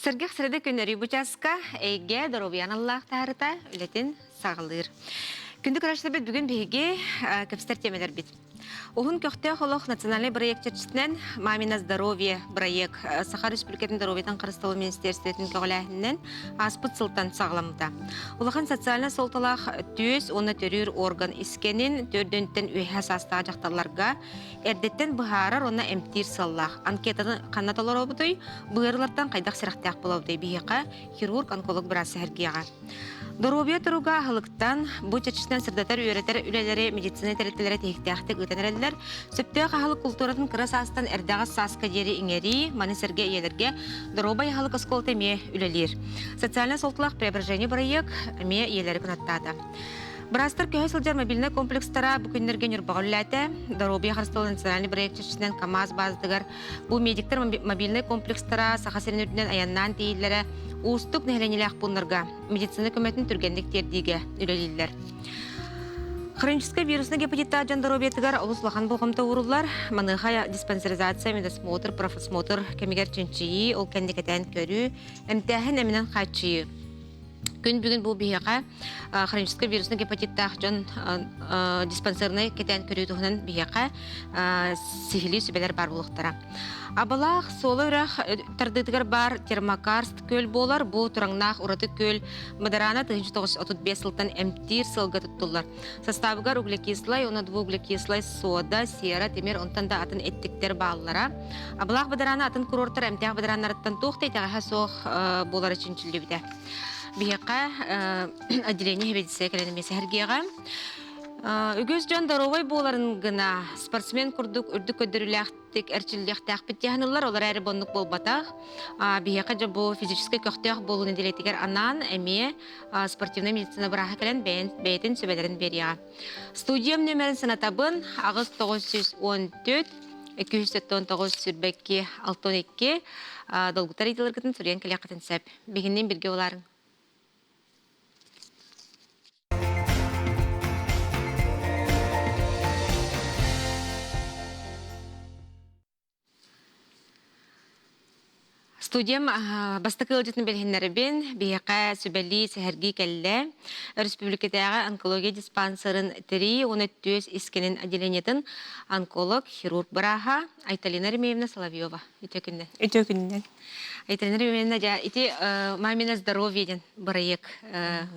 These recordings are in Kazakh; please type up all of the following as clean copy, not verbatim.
Сыргах сырды күнері бұчасқа әйге дұробиян Аллах тағырыта үлетін сағылыр. Күнді қарашты бет бүгін бейге көпстер темелер бет. Оғын көқті қолық национальный проект чертісінен «Мамина здоровье» проект Саха Республикатын здоровьетан Қырыстауы министерстветін көғіләхінен аспыт сылтан сағыламыда. Олықын социальный солталақ түйес, оны төрір орган искенін төрдінттен үйе састағы жақталарға әрдеттен бұхарар оны әмтир сыллақ. Анкетаны қанаталар обыдай, бұғырлардан қайдақ сірақтақ болаудай бейеқа хирург онколог бірасы әргеға. Здоровье тұруға ғылықтан бұл чечістен сырдатар үйретер үлелері медицина тәреттелері тейіктіяқтық өтенерелер, сөптіғі қағылық культуратын қырас астан әрдағы сасқа дері иңері, манесерге елерге здоровай ғылық осколты ме үлелер. Социальный солтылақ преображение проект ме елері күнаттады. Бірастыр көй сылжар мобильный комплекстара бүкіндерген үрбағыләті, здоровье Қырыстауы национальный проект чечістен КамАЗ баздығыр. Бұл медиктер мобильный комплекстара сақасырын үрдінен аяннан тейілері Устук нәһәләнеләк бұнларға медицина көметін түргендік тердіге үлелілер. Хронический вирусный гепатитта жандоробиятыгар олуслахан болғымта урулар, маныға диспансеризация, медосмотр, профосмотр, кемегер чынчыйы, ол кәндекетен көрі, әмтәхін әмінен қачыйы. Күн бүгін бұл бейеға хронический вирусный гепатитта жан диспансерный кетен көрі тұғынан бейеға сифилис сүбелер бар болуқтара. Абалақ солы үрақ тардыдығар бар термокарст көл болар, бұл тұраңнақ ұраты көл мыдарана 1935 сылтан әмтир сылға тұттылар. Составығар углекислай, оны дву углекислай, сода, сера, темер, онтан да атын әттіктер бағылара. Абалақ бадарана атын курорттар әмтяқ бадаранарыттан тоқтай тағаға соқ болар үшін чүлі Бияқа отделение хебедісі кәлінемесі әргеға. Үгіз жан даровай боларын гына спортсмен күрдік үрдік өдіріліқтік әрчіліқтіқ біттіғанылар, олар әрі бонлық бол батақ. Бияқа жа бұл физическай көқтіғ болуын еделетігер анан әме спортивный медицина бұраға кәлін бәйтін сөбелерін берия. Студиям нөмерін сынатабын ағыз 914 279 сүрбәкке 62 долгутар етіліргітін сүрген кәлі қатын сәп. Бегіннен бірге оларын. Студиям бастықы ұлжетін белгенлері бен бейіқа сөбәлі сәхәргі кәлі республикадағы онкология диспансерын 3-13 искенін отделениетін онколог, хирург бұраға Айталина Ремеевна Соловьева. Үте күннен. Айталина Ремеевна жа ити «Мамина здоровьеден» бұрайық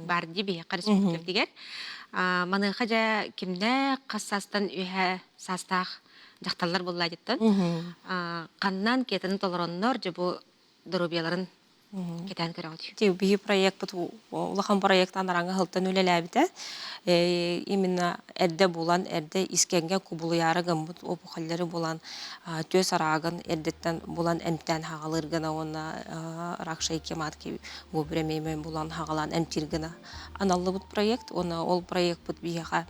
барды бейіқа республикаға дегер. Маныға жа кімді қассастан үйе састақ жақталар болла жеттін. Қаннан кетінің толыроннор жа бұл здоровьяларын кетен көрі ауды. Теу бейі проект бұд, ұлақан проекттан араңа ғылттан өлелі әбіді. Именно әрді болан, әрді искенге күбілі ярығын бұд, опықалары болан, төс арағын, әрдеттен болан әмттен хағалырғына, оны рақша екемат ке өбіремеймен болан хағалан әмтергіні. Аналлы бұд проект, оны ол проект бұд бейіға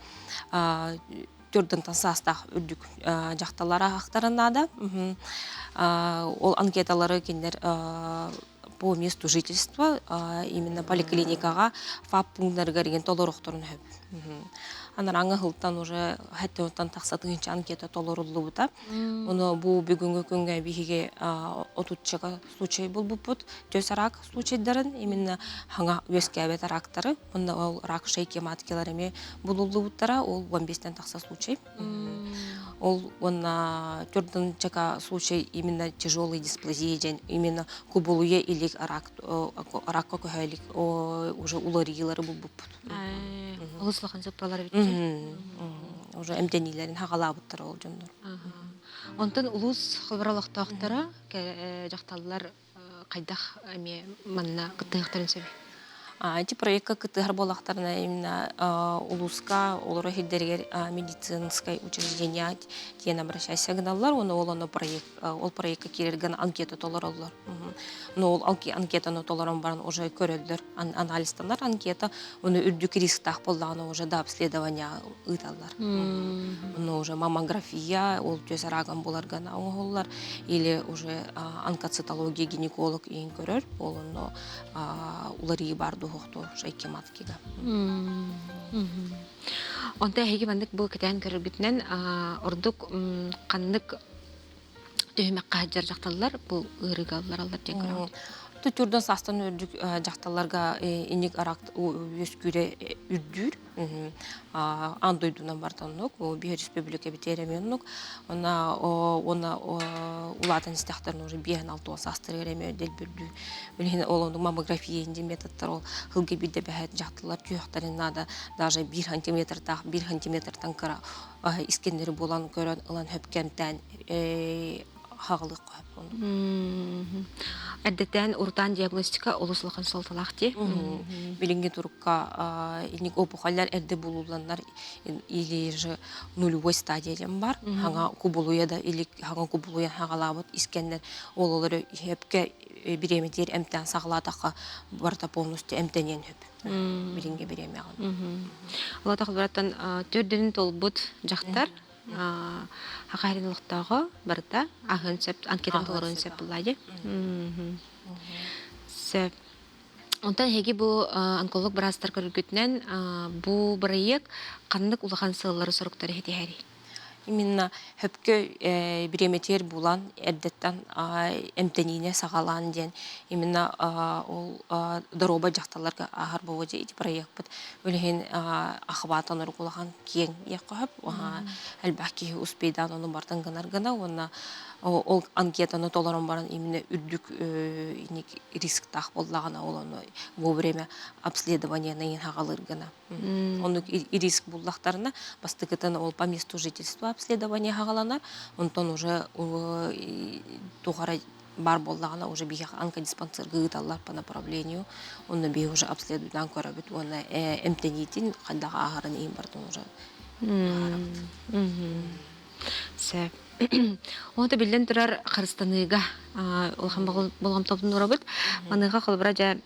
түрдің тансастақ үрдік жақталары ақтарынады. Ол анкеталары кендер по месту жительства, именно поликлиникаға ФАП пунктарға реген толырықтырын хөп. Анараңы ғылттан уже хәтті оттан тақсатығынша анкета толырылы бұта. Оны бұл бүгінгі күнге бейге отутчаға случай бұл бұпыт. Төс рак случайдарын, именно хаңа өске әбет рактары. Онда ол рак шайке маткелеріме бұлылы бұттара, ол 15-тен тақса случай. Ол онна түрдің чака случай именно тяжелый дисплазия, именно кубулуе или ракка көхәлік, уже уларилары бұл бұпыт. Олыслақан зөппалары бітті? Уже әмденилерін хағала бұттары ол жөндір. Онтан ұлыс қылбыралықтақтары жақталылар қайдақ манна қыттығықтарын сөбе? Эти проекты кытыгар болақтарына именно улуска, олары хиддергер медицинское учреждение тен обращайся гналар, ол проектка керерген анкета толар олар. Но ол анкетаны толаран барын уже көрелдер, анализтандар анкета, оны үрдік рисктақ болдағаны уже да обследования ұйталар. Оны уже маммография, ол төс араган боларған оңғолар, или уже онкоцитология гинеколог ең көрер, ол оны улари барду хоқты шайке маткига. Онда хеги бандык бұл кетен көрілгітінен ордук қандык түйімек қағаджар жақталылар бұл ұрыгалылар алдар ден көрі. Tutturdan sastan ördük jaqtallarga inik arak ösküre ürdür. Andoydunan bartanlık, o bir respublika biteremenlik. Ona ulatan istahtarın уже bihen altı sastır eremiyor del bürdü. Bilhin olondu mamografiya indi metodlar ol hılgı bir de behet jaqtallar tüyaktarına da даже 1 сантиметр тах 1 сантиметрдан кыра искендери болан көрөн ылан höpkenten хагылык коп. Әддеттен уртан диагностика олуслыгын солталақ де. Билинги турукка иник опухоллар эрде булуланнар или же нулевой стадиядан бар. Ханга кубулуя да или ханга кубулуя хагалабыт искендер ололары хепке биреметер эмтен саглатака барта полностью эмтенен хөп. Билинги биремеган. Ала тахылбараттан төрдөнүн толбут жактар хакайрынлыктагы барда ахын сеп анкетан толорун сеп булайды. Сеп онтан хеги бу онколог брастар көргөтнен бу проект кандык улахан сыллары соруктары хетихери. Именно höpkö биреметер булан эрдеттен эмтенине сагалан ден именно ол дороба жакталарга ахар бовожа эти проект бит өлген ахватан ургулаган кең якып албаки успейдан оны бартан гана оны ол анкетаны толорон баран именно үрдүк риск тах боллагана олону во время обследования нейин хагалыр гана. Оны риск буллактарына бастыкытын ол по месту жительства обследование хагаланар, онтон уже тугара бар боллагана уже бих онкодиспансер гыталлар по направлению, он би уже обследудан көрөбүт, оны эмтенитин кандага агарын эң бартын уже. Сеп. Онда билден турар Кыргызстаныга улхан болгон топтун урабыт. Аныга кылбыра жа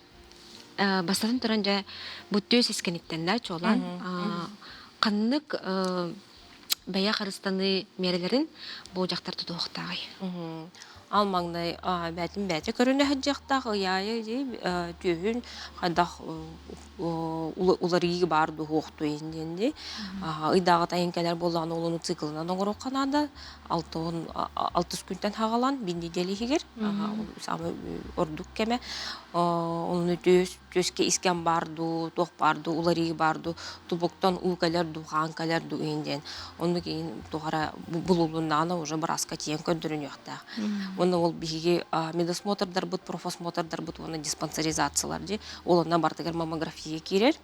бастатын туран жа бүттөс искениттен да чолан каннык бая Кыргызстаны мерелерин бу жактарда токтагай. Алмаңдай бәтин бәте көрүнө хаджактагы яйы түйүн кадах уларыгы барды хокту инденди. Ыдагы тайынкалар болгон олону циклынан оңорок канада 6 күндөн хагалан бир неделе хигер. Самы ордук кеме onu töske isken bardu, toh bardu, ulari bardu, tubuktан укалар духанкалар дуенден. Onu keyin tohara bululundan уже браска тиен көндүрүнөктө. Оны ол биги медосмотрдар бут, профосмотрдар бут, оны диспансеризациялар ди. Олона бардыгар маммография кирер.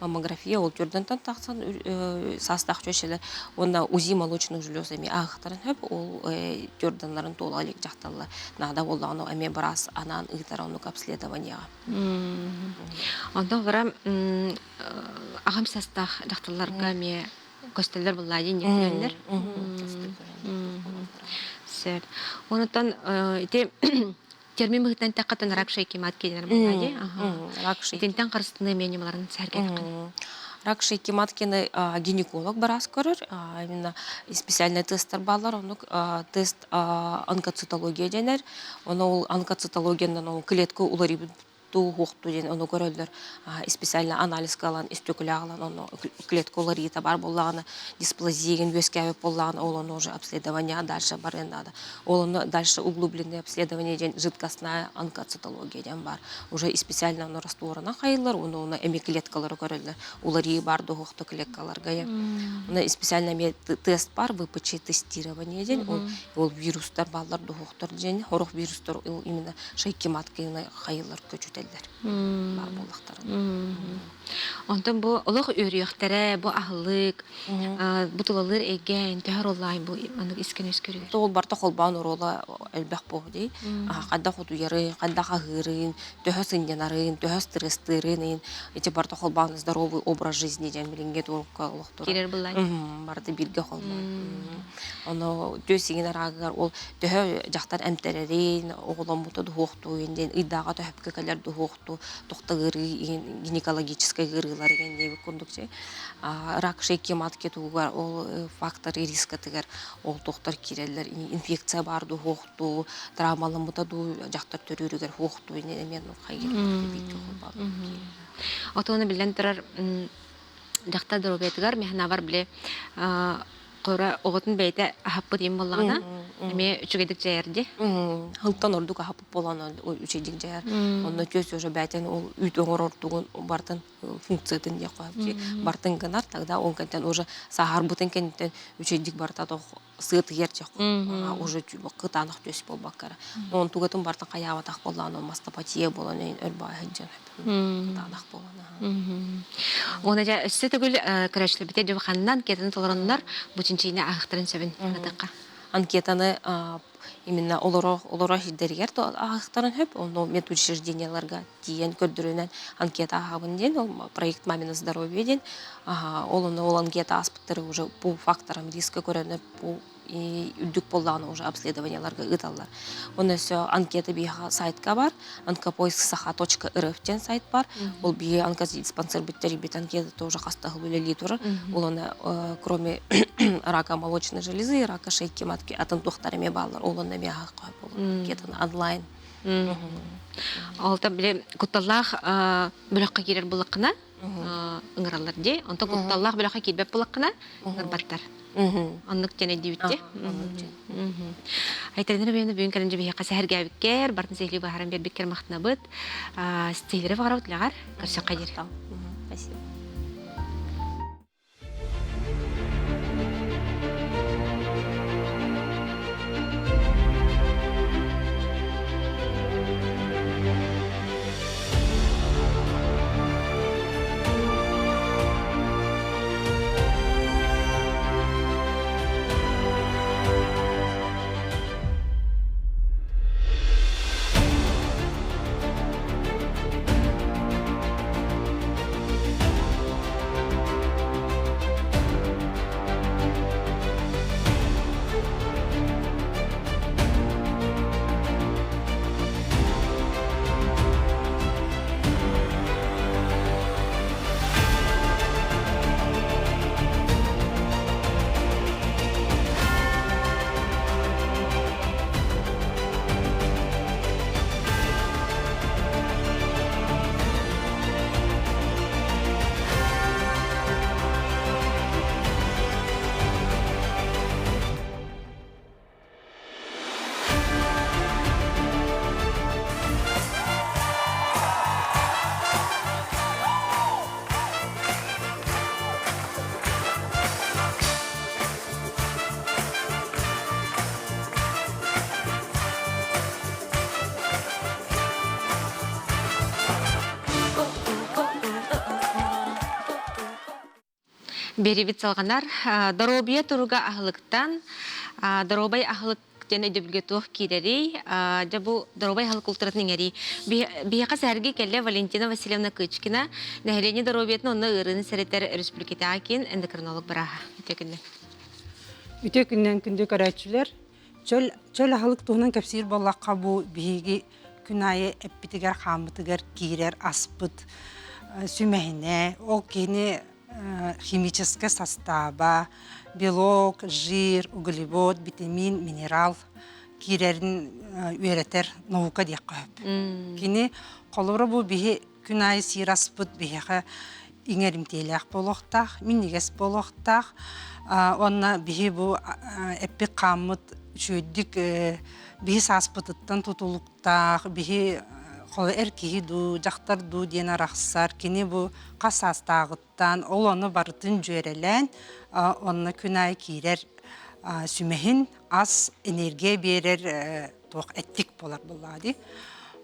Маммография ол түрдөнтөн таксан састак чөшелер. Онда УЗИ молочных железами ахтарын хөп ол түрдөнларын толалык жакталар. Нада боллаганы эме брас анан ыйтарону обследование. Онда гара агам састах жакталарга ме көстөлдөр буллайды некелер. Сеп. Онтан ите термин быгытан таккатын рак шейкимат келер буллайды. Рак шейки. Тентен карыстыны менемаларын сәргәткән. Рак шейки маткины гинеколог барас көрөр, именно специальный тесттер балар, оны тест онкоцитология денер, оны ол онкоцитологиядан ол клетка улары тухукту ден оны көрөлдөр специально анализ кылган истөкүлөгөн оны клеткалары табар боллаганы дисплазияген өскәбеп боллаган оны уже обследование дальше барында. Оны дальше углубленное обследование ден жидкостная онкоцитология ден бар. Уже специально оны растворына кайылар, оны эми клеткалары көрөлдөр. Улары бар тухукту клеткаларга. Оны специально тест бар, ВПЧ тестирование ден ол вирустар баллар тухуктар ден, хорох вирустар именно шейки матканы кайылар көчүтө бар боллактарын. Онтон бу олох өрүөхтәре, бу ахлык, бу тулалыр эген, тәһәр олай бу аны искен өскөрү. Тол барта холбан урола элбәк бохди. Кадда хутуяры, кадда хагырын, төһөсин янарын, төһөс стресстырын, эти барта холбан здоровый образ жизни ден билинге турукка олохтор. Кирер булай. Барды бирге холбан. Аны төсигин арагар ол төһө жактар эмтерерин, оголон буту хохту инден ыдага төһөпкө келер хохту, токтагыры гинекологический гырылар дегенде кондукче. Рак шейки матке тугар ол фактор риска тигер ол токтор кирелер, инфекция барды хохту, травмалым бутаду жактар төрүрүгөр хохту мен кайгыр бит холбан. Отоны билен турар жакта дробетгар мехнавар биле Кора оготун бейте ахаппы дем боллагана. Эме үчүгедик жаярди. Хылтан ордук ахапып болан үчейдик жаяр. Онно көз уже бәтен ол үйт оңор ордугун бартын функциятын дия коюп. Бартын гынар, тогда ол кентен уже сахар бутын кенттен үчейдик барта тох сыт герчек. Уже кытанық төс болбаккара. Он тугатын бартын каябатак болан, мастопатия болан, өрбай хынжан. Кытанақ болан. Оны жа өссө түгүл көрөчлөр бите жоб ханнан кетен толороннор бутинчине ахтырын сөбүн атакка. Анкетаны именно олоро хиддергер то ахтарын хөп, оно медучрежденияларга тиен көрдүрүнөн анкета ахабын ден, ол проект «Мамино здоровье» ден, ол анкета аспыттары уже по факторам риска көрөнүп, по үддүк боллаганы уже обследованияларга ыталлар. Оны все анкета биха сайтка бар, онкопоиск.saha.rf ден сайт бар. Ол бие онкодиспансер биттери бит анкета тоже кастагыл билели турар. Ол аны кроме рака молочной железы, рака шейки матки атын тухтарыме баллар. Ол аны мега кой болот. Анкетаны онлайн. Алта биле кутталлах бөлөккө кирер булакына ыңыралар де. Онта кутталлах бөлөккө кирбеп булакына ыңырбаттар. Аннык жане дибитте. Айтарыныр бейінді бүгін кәлінжі бейі қасы әргәбіккер, бартын сейлі бағаран бербеккер мақтына бұд. Стейлері бағара ұтлағар, көрсек қайдер. Спасибо. Беребит салганар, доробия туруга ахылыктан, доробай ахылык жана дөбүлгө туох кирери, жабу доробай ахылык культуратын эри. Бияка сәрги келле Валентина Васильевна Кычкина, нәһелени доробиятын онны ырын сәреттер республиката акин эндокринолог бараха. Үтө күннен күндө көрөчүлөр, чөл ахылык туунан кепсир боллакка бу биги күнайы эппитигер хамытыгер кирер аспыт сүмехине, ол кени химический состава, белок, жир, углевод, витамин, минерал кирерин үйрөтер наука дейк көп. Кини колора бу бихи күнайы сираспыт бихиға иңеримтейлек болохтақ, миннигес болохтақ, онна бихи бу эппи қамыт шөйдік бихи саспытыттан тутулуктақ, бихи Қолы әркеге ду, жақтар ду ден арақсар, кені бұ қасастағыттан, ол оны барытын жөрелен, оны күнай кейрер сүмехін аз энергия берер тоқ әттік болар болады.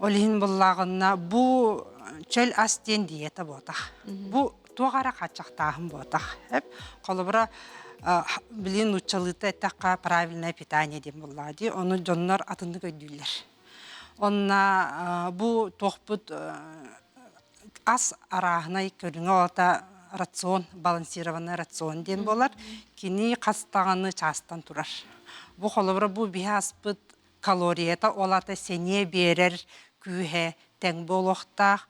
Олығын болағына бұ чөл астен диета болдақ. Бұ тоғара қатшақтағын болдақ. Қолы бұра білін ұчалыты әттіққа правильное питание дем болады. Оны жонлар атынды көйділер. Онна бу тохпут ас арахнай көрүңө ота рацион, балансированный рацион ден болар. Кини кастаганы частан турар. Бу холобра бу бихаспыт калорията олата сене берер күйе тең болохтак,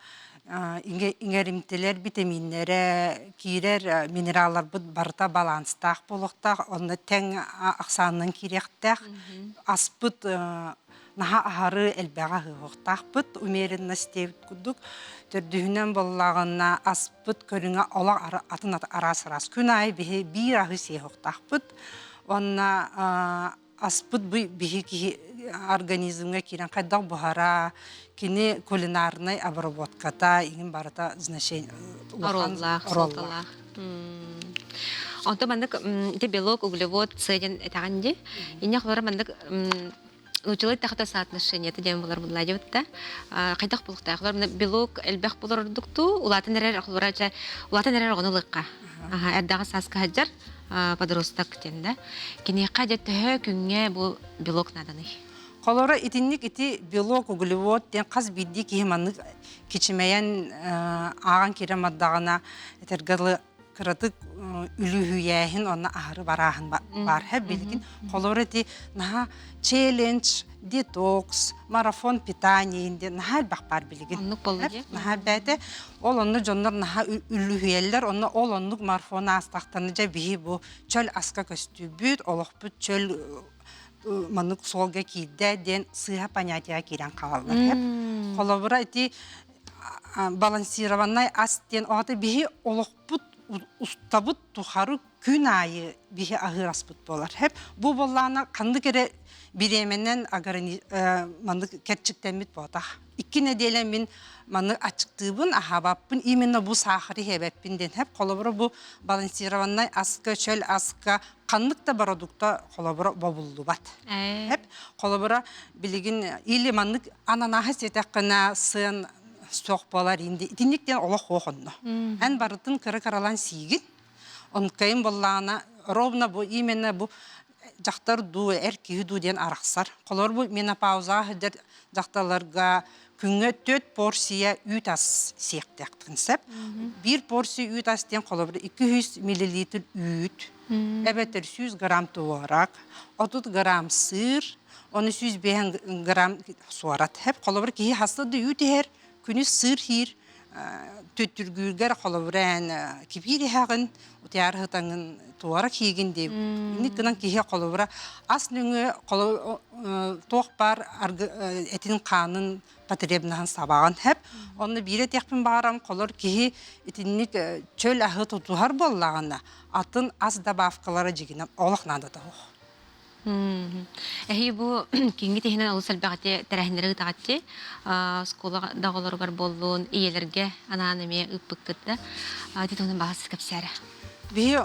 иңеримтелер, витаминнере, кирер, минераллар бут барта баланстак болохтак, онна тең аксанын киректак, аспыт наха ахары элбэга хыхтахпыт умеренности кудук төрдүһүнөн боллагына аспыт көрүңө ола атын арас күн ай бир ахы сехтахпыт онна аспыт бихи организмге кирен кайдак бухара кини кулинарный обработката иң барата значение Ороллах. Онто мандык ите белок, углевод, цеден этаганди. Ине хлора мандык училы тахта соотношение это дем булар булла дебитта. Кайдак булукта хлор белок элбах булар дукту, улатын эрер хлорача, улатын эрер гонылыкка. Эрдага саска хаджар подросток тенде. Кини кадет тө күнгө бу белок наданы. Колора итинник ити белок, углевод тен каз бидди кихиманнык кичимеян аган кирем аддагана этергалы кыратык үлүхүйәһин онна ахыры бараһын бар һәм билгин колора ити наха челлендж, детокс, марафон питания инде наха бакпар билгин. Оннук болду. Наха бәте ол онны жоннор наха үлүхүйәлләр онны ол оннук марафон астактаны жа бихи бу чөл аска көстүбүт, олохпут чөл манук солга кийде ден сыха понятия кирен калалар. Колобра ити балансированный астен аты бихи олохпут устабыт тухары күн айы бихи агыр аспыт болар. Хеп бу боллана канды кере биременен мандык кетчиктенмит болтах. 2 неделе мен маны ачыктыбын, ахабаппын, именно бу сахары хебеппин ден хеп колобра бу балансированный аска, чөл аска, канлыкта продукта колобра бобулду бат. Хеп колобра билигин или мандык ананахы сетеккына сын соқ болар инде. Итинниктен олох оқынны. Ән барытын кыры-кыралан сигин. Онкайын боллағына ровно бу именно бу жақтар ду, әркеу ду ден арақсар. Қолар бу менопауза хыдыр жақталарға күнге 4 порсия үйт ас сектектін сәп. 1 порсия үйт ас ден қолар 200 миллилитр үйт. Әбәтір 100 грамм туарак, 30 грамм сыр, 105 грамм суарат. Хәп қолар кейі хастады үйт әр күні сыр хир төттүргүлгер колобран кипири хагын утяр хатаңын туара кийген деп. Ник гынан кие колобра ас нүңө тоқпар этин канын потребнахан сабаган хеп. Оны бире текпин барам колор кие этинник чөл ахы тутухар боллагана атын ас добавкалары жигинен олохнада да. Эһи бу кинги техинен олус албагате терехинлери тагатти скола дагылар бар боллун иелерге ананеме ыппыккытта титонун багасы кепсәре. Би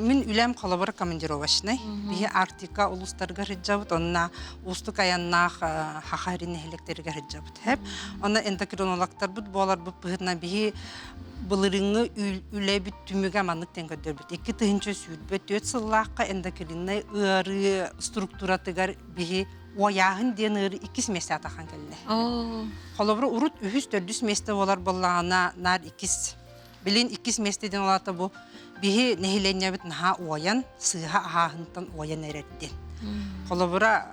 мен үлем колобор командировочный. Би Арктика улустарга хиджабыт, онна устук аяннах хахарин электерге хиджабыт. Хеп онна эндокринологтар бут болар бу пыгына би былырыңы үлебит түмүгө маннык тенгөдөрбүт. 2 тыгынча сүрбөт 4 сыллакка эндокринный ыры структуратыгар би оягын ден ыры 2 месте атахан келне. Колобор урут 3-4 месте болар боллагана нар 2 билин 2 местеден олата бу бихи нехиленнебит наха оян сыха ахахынтан оян эредден. Колобора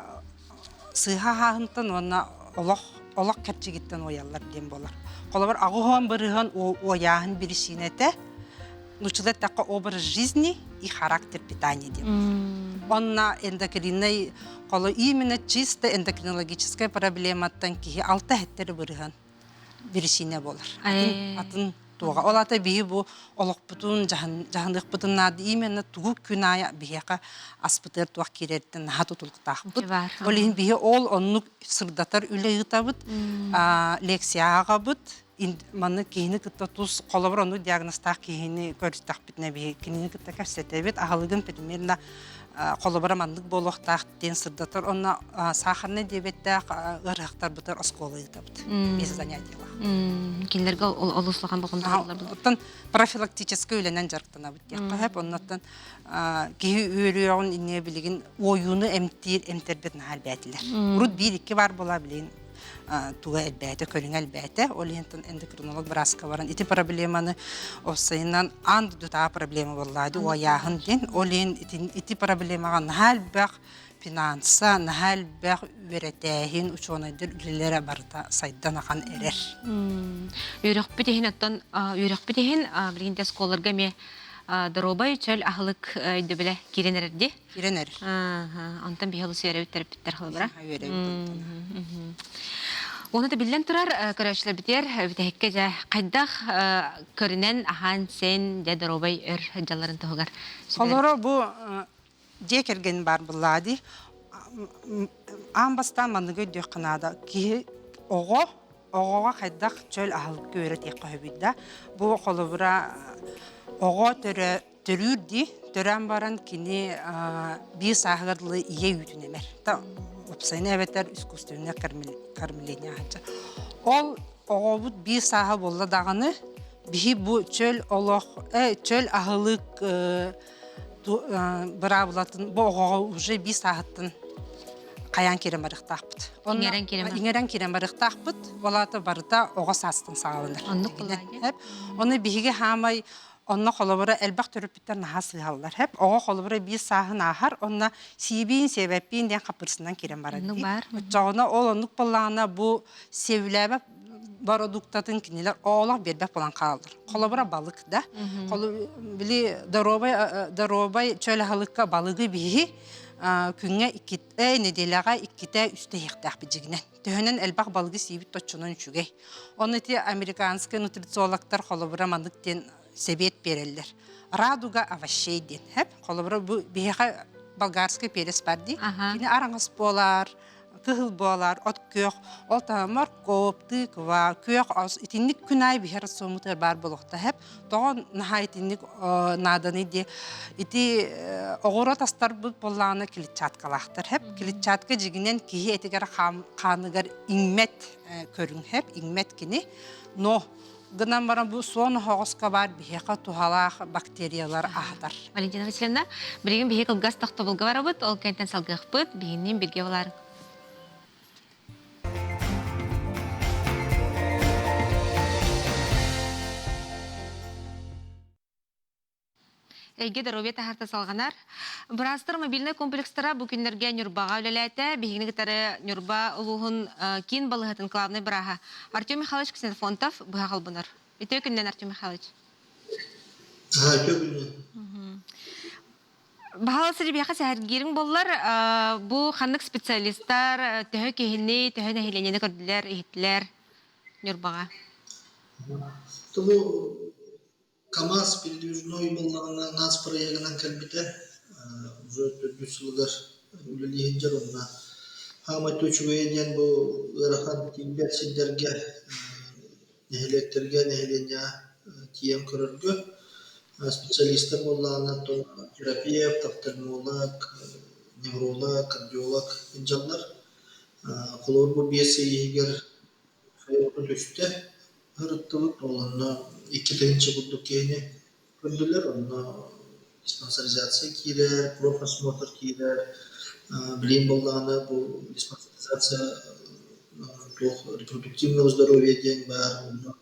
сыха ахахынтан онна олох кепчигиттен ояллар ден болар. Колобор агухан бырыхан ояхын бирисинете нучилет такой образ жизни и характер питания ден. Онна эндокринный коло именно чисто эндокринологическая проблематтан кихи 6 хеттери бырыхан бирисине болар. Атын туга олата бии бу олоқпутун жаһандык бутуннады именно тугу күная биһека аспытыр туак киреттен хату тулктахбыт. Олин бии ол оннук сырдатар үлейтабыт, лекцияга бут, маны кийини кытта тус колобор ону диагностак кийини көрүстахбитне бии кийини кытта кәсетебит ахалыгын примерно колобора мандык болохтак ден сырдатар онна сахарный диабетте ырыктар бутар осколыйтабыт. Без занятиялар. Кинлерге олуслаган болгондор. Оттан профилактический үленен жарктанабыт. Хеп оннан кии өрөөгүн ине билигин оюну эмтербет нахалбетилер. Урут 1-2 бар бола билин. Туга элбәте, көрүң элбәте, олентен эндокринолог браска баран. Ити проблеманы осайынан анд дута проблема боллады, ояғын ден, олен ити проблемаға нахалбәк финанса, нахалбәк үретәхин, учонайдыр үлелері барыта сайдан ақан әрер. Үйрек бітехин аттан, үйрек бітехин, білгенде сколарға ме Доробай чөл ахлык дөбеле киренерди. Киренер. Антан бихалы сөйрәп биттер халбара. Үйрәп Оны да билен турар көрәчләр битер, битәккә жа кайдах көрінен ахан сен дә доробай өр жалларын тогар. Колоро бу декерген бар булады. Амбастан маныгы дөкнада ки ого кайдах чөл ахыл көрә тек кайбыда. Бу колобра ого төрүрди, төрән баран кини би сахырлы ие үтүнемер. Та опсайны әбәттер искусственное кормление хача. Ол оғобут би саха болла дағаны бихи бу чөл ахылык бара булатын бу оғоға уже би сахаттын қаян керен барықтақпыт. Иңерен керен барықтақпыт, олаты барыта оға састын сағалыныр. Оны бихиге хамай онна холобора элбак төрөпүттер наха сыгаллар. Хеп ого холобора би сахын ахар, онна сибин себеппин ден капырсынан керен барат. Жогона ол оннук боллагана бу севлебе продуктатын кинилер оолак бербек болан калдыр. Холобора балык да. Били доробай чөл халыкка балыгы бихи күнгө неделяга икките үстө хектак бижигинен. Төһөнөн элбак балыгы сибит точунун үчүгей. Оны ти американский нутрициологтар холобора мандыктен себет берелер. Радуга овощей ден. Хеп, колобра бу бихе болгарский перес барди. Кини араңыз болар, кыгыл болар, от көк, ол тамар коптык ва көк ас итинник күнай бихер сомутер бар болукта. Хеп, тогон нахайтинник наданы де ити огора тастар бу болланы килитчаткалахтар. Хеп, килитчатка жигинен кихи этигер каныгар иңмет көрүн. Хеп, иңмет кини но гынан баран бу сон хоғысқа бар бихеқа тухалақ бактериялар ахдар. Валентина Васильевна, біреген бихе кылгас тақты болғы бар бұд, ол кәнтен салғық бұд, бігінен бірге болар. Әйге дәробе тахарта салғанар. Бірастыр мобильный комплекстара бүкіндерге нүрбаға өлеләті, бігінігітары нүрба ұлуғын кейін балығатын клавны біраға. Артем Михайлович Ксенофонтов бұға қалбыныр. Өте күннен, Артем Михайлович? Өте күннен. Бағалы сірі бияқа сәргерің болылар, бұл қандық специалисттар төхі кейінне, төхі нәхиленені көрділер, ехеттілер нүрбаға. КамАЗ передвижной боллағына нацпроегінен кәлбіті уже 4 жылдар үлілігіндер онына хамай төчугейден бұл ұрақан теңбер сендерге нәхелектерге нәхелене тием көріргі специалистер боллағына терапевт, офтальмолог, невролог, кардиолог инжалар қолыр бұл бесі егер хайотын өшті ұрыттылық олына 2-ші бұлдық кейіне көрділер, оны диспансеризация кейлер, профосмотр кейлер, білейін болғаны бұл диспансеризация репродуктивного здоровья ден бар,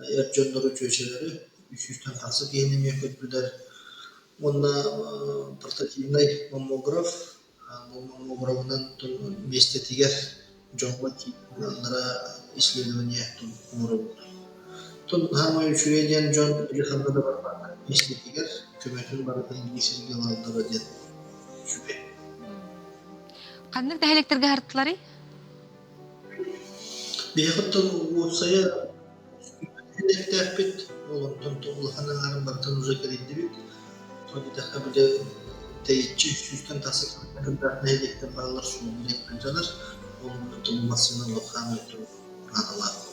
әртжонлары чөшелері 300-тен қасы кейіне ме көрділер. Онна портативный маммограф, бұл маммографынан месте тегер жоңға кейінлера исследование ұмыры болды. Тон хамай үшірейден жон үліханға да бар, естетігер көметін барытын есірге лалдыра ден үшірей. Қандық дәхелектерге артылары? Бейхіттен өтсая әдекті әппет, олымтын тұғылханаларын барытын ұза керейді бет. Тоғыдаға біле тәйітші 300-тен тасы кіріндерін әдекті бағалар суын лекпен жанар, олымды тұлмасының ұлқан өтіп ғаналар.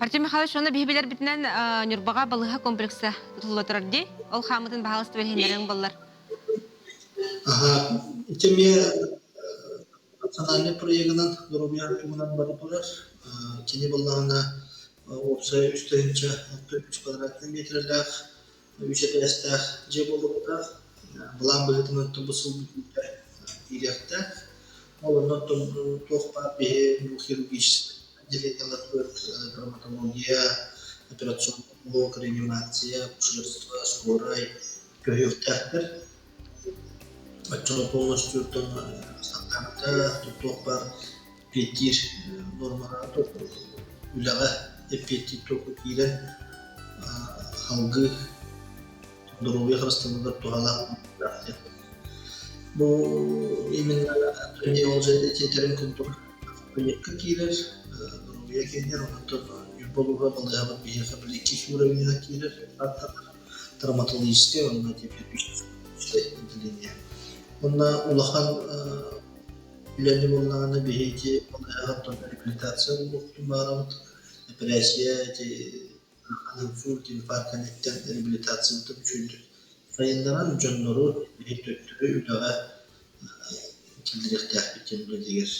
Артем Михайлович, оны бейбелер бітінен нүрбаға балыға комплексы тұтылы тұрарды. Ол қамытын бағалысты бөлгендерін балылар. Итеме национальный проегінен Доробия Артемынан бары тұрар. Кені балағына опсай 3-3 квадрат метрлер, 3 әстәқ же болуқтар. Бұлан бөлітінің тұбысыл бүтілді иректәк. Олында тоқпа бейі хирургический. Отделение травматология, операционный реанимация, пушерство, скорой, көхевтәктер. Отчего полностью стандарта, тут бар петир нормара, үләға петир тоқы кейлен халгы здоровье храстындар тухала. Бу именно не уже тетерин культур проекты килер, здоровье килер, он то юболуга балага бияха блики уровня килер, травматологическое, он на теперь отделение. Он на улахан Билерди болнағаны бейте болнағаттан реабилитация болуқтың барамыд. Операция, инсульт, инфаркт, әнеттен реабилитация болуқтың үшінді. Райындаран жонлары бейте өттірі үліға келдіректі әқпеттен білдегер.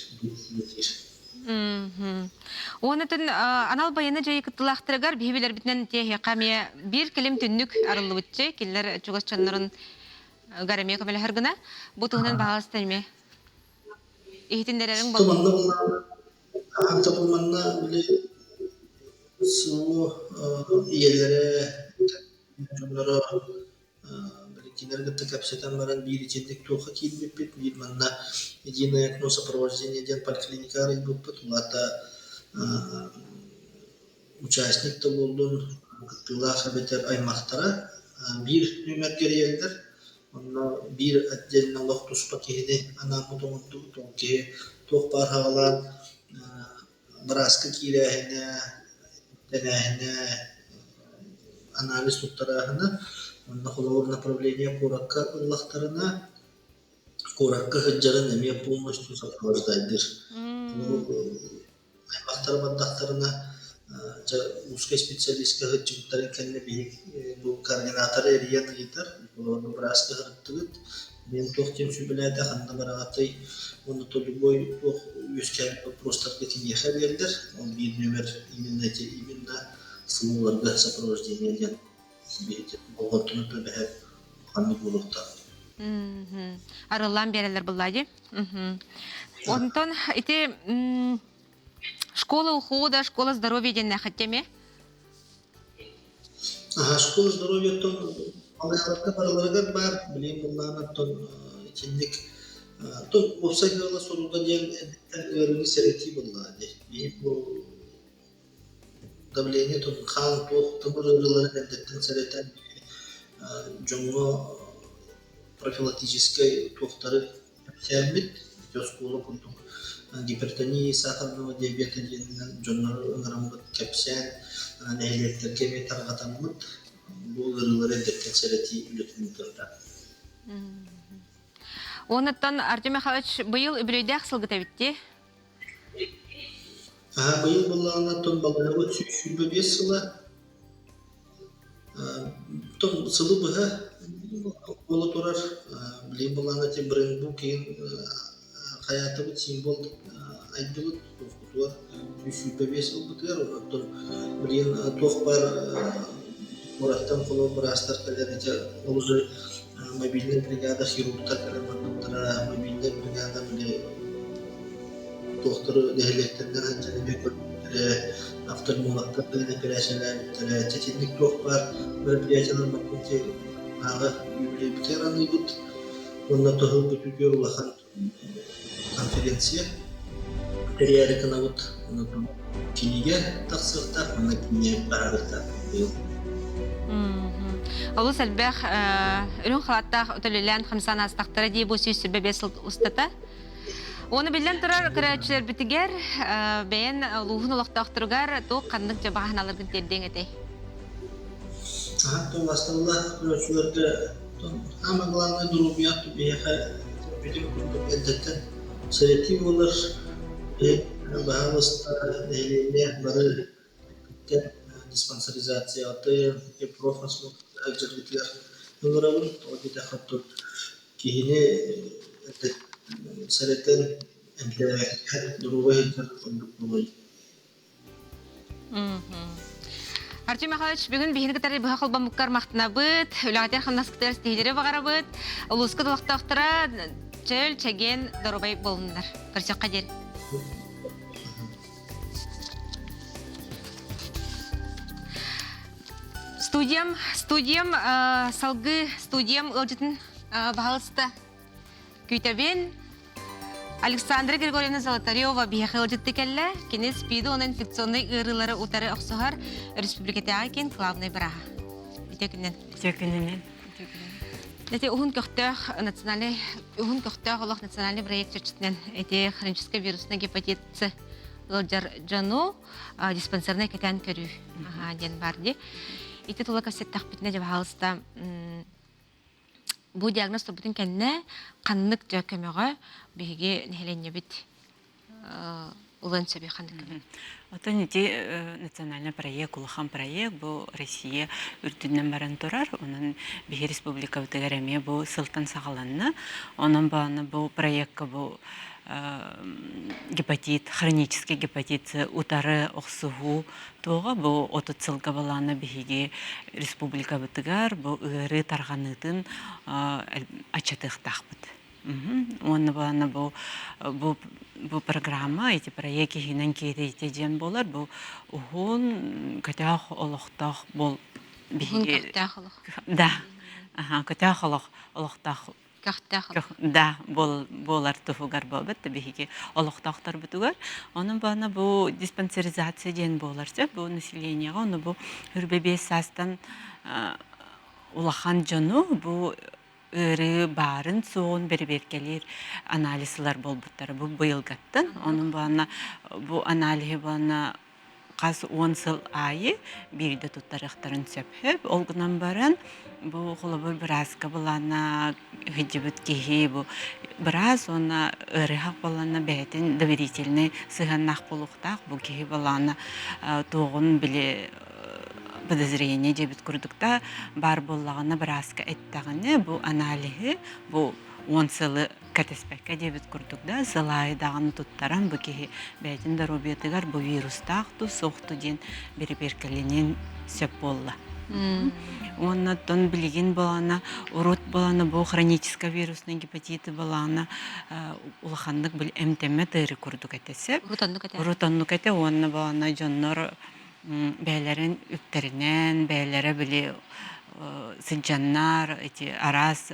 Онытын анал байыны жайы кыттылақтырығар бейбелер бітінен тегі қамия бір келім түннік арылы бұтчы, келдер чуғас чонларын ғарамия көмелі әргіна. Бұтығынан бағалыстан ме? Ehitindelerin Tamanna bunlar tamanna bile su iyelere onlara birikimler gittik kapseten varan bir içindik toka kilbip bir manna yine yakno сопровождение ден поликлиника рыбып улата участник та болдун кытыла хабетер аймактара bir nömer geldiler. Onunla bir отдельно лохтус пакети ана мутумуту токи тохпар хавалан браска кирехне денехне анализ туттарахна онда холовор направление куракка уллахтарына куракка хаджарын эме полностью сопровождайдыр. Аймактар бандактарына узкий специалистка хыджымтарын кенне бейик бу координатор эриен гитар олорду браска хырыттыгыт мен тохтем сүбеләдә ханна барагатай оны то любой тох үскән простатка тинеха бердер он bir нөмер именно сылуларга сопровождение ден бейте болготуны төбәһә ханны булыкта. Арылан берелер буллады. Онтон ите школа ухода, школа здоровья ден нәхәттеме? Школа здоровья тон алайхаларга бараларга бар, билем булланы тон içindik. Тон обсайгала соруга ден өрүнү серети буллады. Bu давление тон хан тох тымырылары дендеттен серетен жоңго профилактической тохтары сәмит жоспулы культур гипертония, сахарного диабета дегеннен жоннор ыңырамбыт кепсен нәйлеттер кеме таргатамбыт бул ырылары дендеттен серети үлөтүн турда. Онуттан Артем Михайлович быйыл үбүрөйдө аксылгыта битти. Быйыл булларына тон балыгы 305 сыла. Тон сылы быга боло турар. Билем булларына те бренд кейін хаятыбы символ айдыбыт тохтуар 305 сылбытыр. Онуттан билем тохпар мураттан коло брастар келеринче олжы мобильный бригада хирургтар келематтыра мобильный бригада биле доктору дехлектерден анчалебек офтальмологтар келе операциялар техник тохпар мероприятиялар макунте ага юбилей аны бут онда тоху бүтүгөр улахан конференция периодикана вот киниге таксыртар аны кине барыта. Олус әлбәқ үрін қалаттақ өтілілен қымсан астақтары дей бұл сүйсі бәбесіл ұстата. Оны білден тұрар күрәтшілер бітігер, бәйін луғын ұлықтақтырғар тоқ қандық жабағын алырғын терден әтей. Тон асталла күрәтшілерді ама главный дұрубият бейхі бәдім күрдік әддеттен сәрети болыр, бағалысты әйлеме бары диспансеризация аты профасмут жергитler ыңырабын оди дахаттут кихине сәреттен әмтәәк дұрубай жардық болой. Артем Михайлович, бүгін бейінгі тәрі бұға қолба мұққар мақтына бұд, өліғатер қымнаскітер стейдері бағара бұд, ұлысқы тұлақтақтыра чөл чәген дұрубай болындар. Көрсек қадер. Студиям, салгы студиям ылжытын бағалысты күйтәбен Александра Григорьевна Золотарева бияхыл жыттыкелле, кені спиді оның инфекционный ырылары утары оқсығар республиката кен главный браха. Үтекінен. Эти ухун көхтөх национальный проект чечтен эти хронический вирусный гепатит С ылжар жану диспансерный кетен көрү ден барды. Ити тула кассеттах битне жабалыста бу диагноз тобутун кенне каннык жакемеге биге нехеленне бит улан себе каннык. Это не те национальный проект, улахан проект, бо Россия үртүннен баран турар, онан бихи республика бутыгареме бо сылтан сагаланна, онан бааны бо проектка бо гепатит, хронический гепатит утары оксугу тога бо отут сылга балана бихиги республика бутыгар бо ыры тарганытын ачатыктахбыт. Онна баана бу программа, эти проекты хинен кейте жен болар, бу ухун катах олохтах бол бихиги. Да. Катах олохтах. Да, болар туфугар бабыт бихиги олохтахтар бутугар. Онун баана бу диспансеризация жен болар, бу населениега, ону бу хүрбебе састан улахан жону бу ыры барын соон берберкелер анализлар болбуттар. Бу быйылгаттан, onun баана бу анализи баана каз 10 жыл айы бирде туттарыктарын сөпөп, олгунан баран бу холобор биразга булана хиҗибет кихи бу біраз оны ырыхак балана бәйтен доверительный сыганнак булуктак бу кихи балана тоғын биле подозрение дебит курдукта бар боллагына биразга эттагыны бу анализи бу 10 жылы катеспекке дебит курдукта зылайдагыны туттаран бу кихи бәйтен даробиятыгар бу вирустакту соқту ден берберкеленен сөп болла. Оннан билген балана урут балана бу хронический вирусный гепатиты балана улахандык бил эмтеме тыры курдук этесе. Урутаннук эте онна балана жоннор бәйләрен үптеринен, бәйләре биле сыджаннар, эти арас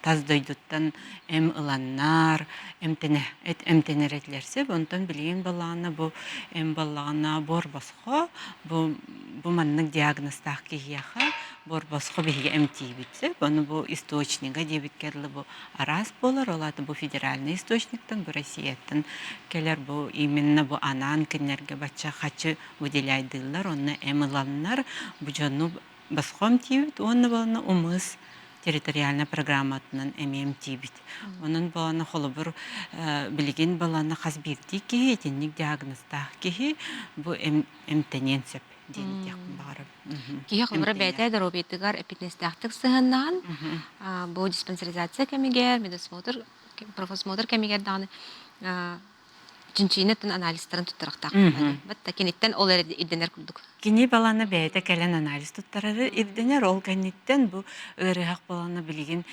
таз дойдуттан эм ыланнар, эмтенеретлерсе, онтан билген балана бу эм балана бор басхо, бу маннык диагностах кихияха, бор басхо биге эмтибитсе, бону бу источнига дебиткерлі бу арас болар, олаты бу федеральный источниктан, бу Россияттан келер бу именно бу анан кенерге бача хачы выделяйдылар, онны эм ыланнар, бу жону басхом тибит, онны балана умыс территориальная программа атынан эмем тибит. Онын балана холобур билген балана хазбирди ки, этенник диагностах ки, бу эмтенен сөп денег барып. Кия холобур бәйтай даробиятыгар эпиднестахтык сыгыннан, бу диспансеризация кемигер, медосмотр, профосмотр кемигер даны, Чинчинеттен анализтарын туттарактак. Батта кенеттен ол ирденер курдук. Кини баланы бәйте кәлен анализ туттарары ирденер ол кенеттен бу ырыхак баланы билген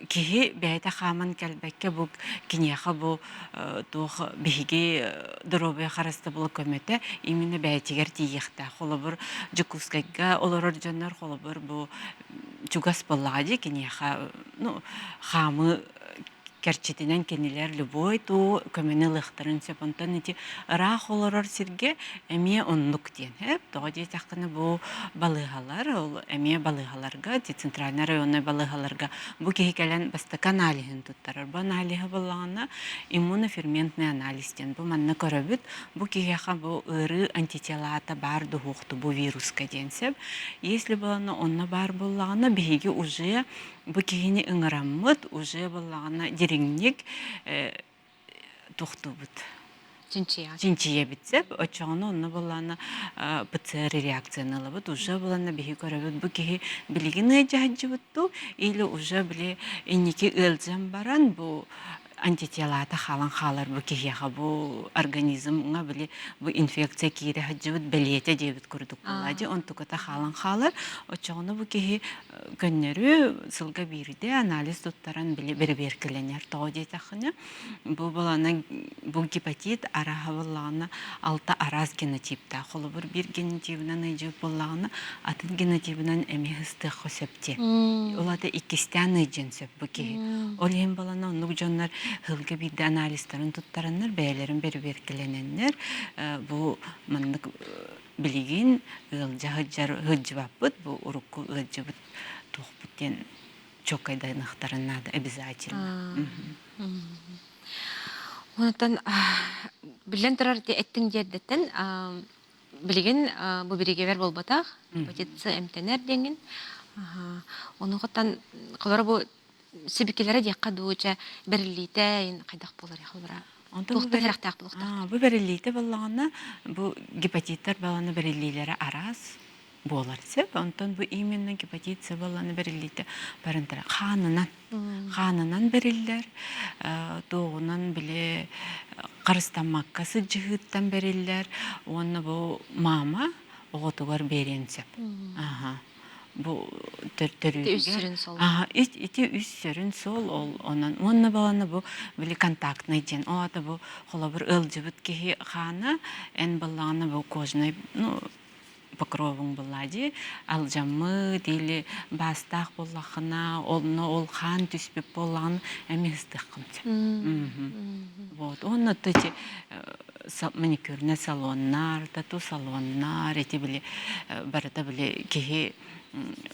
кихи бәйте хаман кәлбәккә бу киняха бу тух биге дробе харасты бул көмөтө именно бәйтегер тиехта. Холобур жукускайга олорор жаннар холобур бу чугас баллади киняха ну хамы керчетинен кенелер любой ту көмөнөлүктөрүн сөпөнтөн эти рах олорор сирге эмие оннук ден хеп тоди тактыны бу балыгалар ол эмие балыгаларга центральный районный балыгаларга бу кехикелен бастакан анализин туттарар бу анализы болгана иммуноферментный анализден бу манна көрөбүт бу кехиха бу ыры антителата бар духукту бу вируска денсеп если баланы онна бар болгана биги уже бу кехини ыңыраммыт уже болгана дереңник тухтубут. Чинчия битсеп, очону онна болгана ПЦР реакцияны бут уже болгана биги көрөбүт бу кехи билигине жаджыбытту или уже биле инники ылжам баран бу антителата халан халар бу кехиха бу организмга биле бу инфекция кире хаджыбыт белете дебит курдук булади онтуката халан халар очону бу кехи көннөрү сылга бирде анализ туттаран биле берберкеленер тоди тахына бу балана бу гепатит арахавлана алта араз генотипта холобур бир генотипинен ыжып болгана атын генотипинен эмехисте хосепти олата икистен ыжын сөп бу кехи олем балана онук жоннар хылга бирде анализларын туттараннар, бәяларын бери беркелененнер. Бу маннык билигин ылжа хыджыбаппыт, бу урукку ылжыбыт тухпуттен чокайдайнахтарын надо обязательно. Онотон билен турар те эттин жердеттен билеген бу биригебер болбатах, гепатитсы эмтенер деңин. Оны коттан кылар бу сибикелере дияққа дууча берилитейин кайдак болар яхалбара. Тухтан ярактак булукта. Бу берилите баллагана бу гепатиттер баланы берилилери арас болар сеп. Онтон бу именно гепатит С баланы берилите барынтара ханынан бериллер, тоғынан биле карыстамаккасы жыгыттан бериллер. Оны бу мама оготугар берен сеп. Бу Үссүрүн сол. Ити үссүрүн сол ол онан. Онна баланы бу били контактный ден. Оата бу хола бир ылжыбыт кихи хана эн баланы бу кожный, покровың балади, алжамы дили бастақ боллахына, ол хан түспеп боллағын әме хыстыққым. Вот, онна төте маникюрне салоннар, тату салоннар, эти били барыта били кихи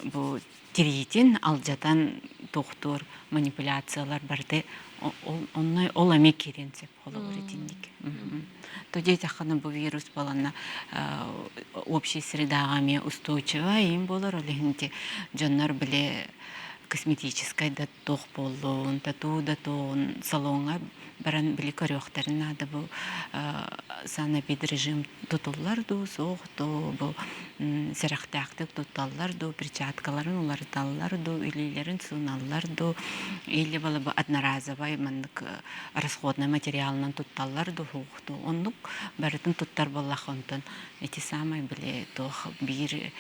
бу тирейтин алжатан доктор манипуляциялар барды ол эме керенсеп хола өретиндик. Тоді тахана бу вирус балана общей средагами устойчива им болар олегинте жаннар биле косметической да тох болуун, тату да тоон салонга баран били көрөктөрүн надо бу санэпид режим тутуллар ду, соохту, бу серахтактык туталлар ду, перчаткаларын уларталлар ду, илилерин суналлар ду, или бала бу одноразовый мандык расходный материалынан тутталлар ду, соохту. Оннук барытын туттар боллах онтон эти самые били тох бир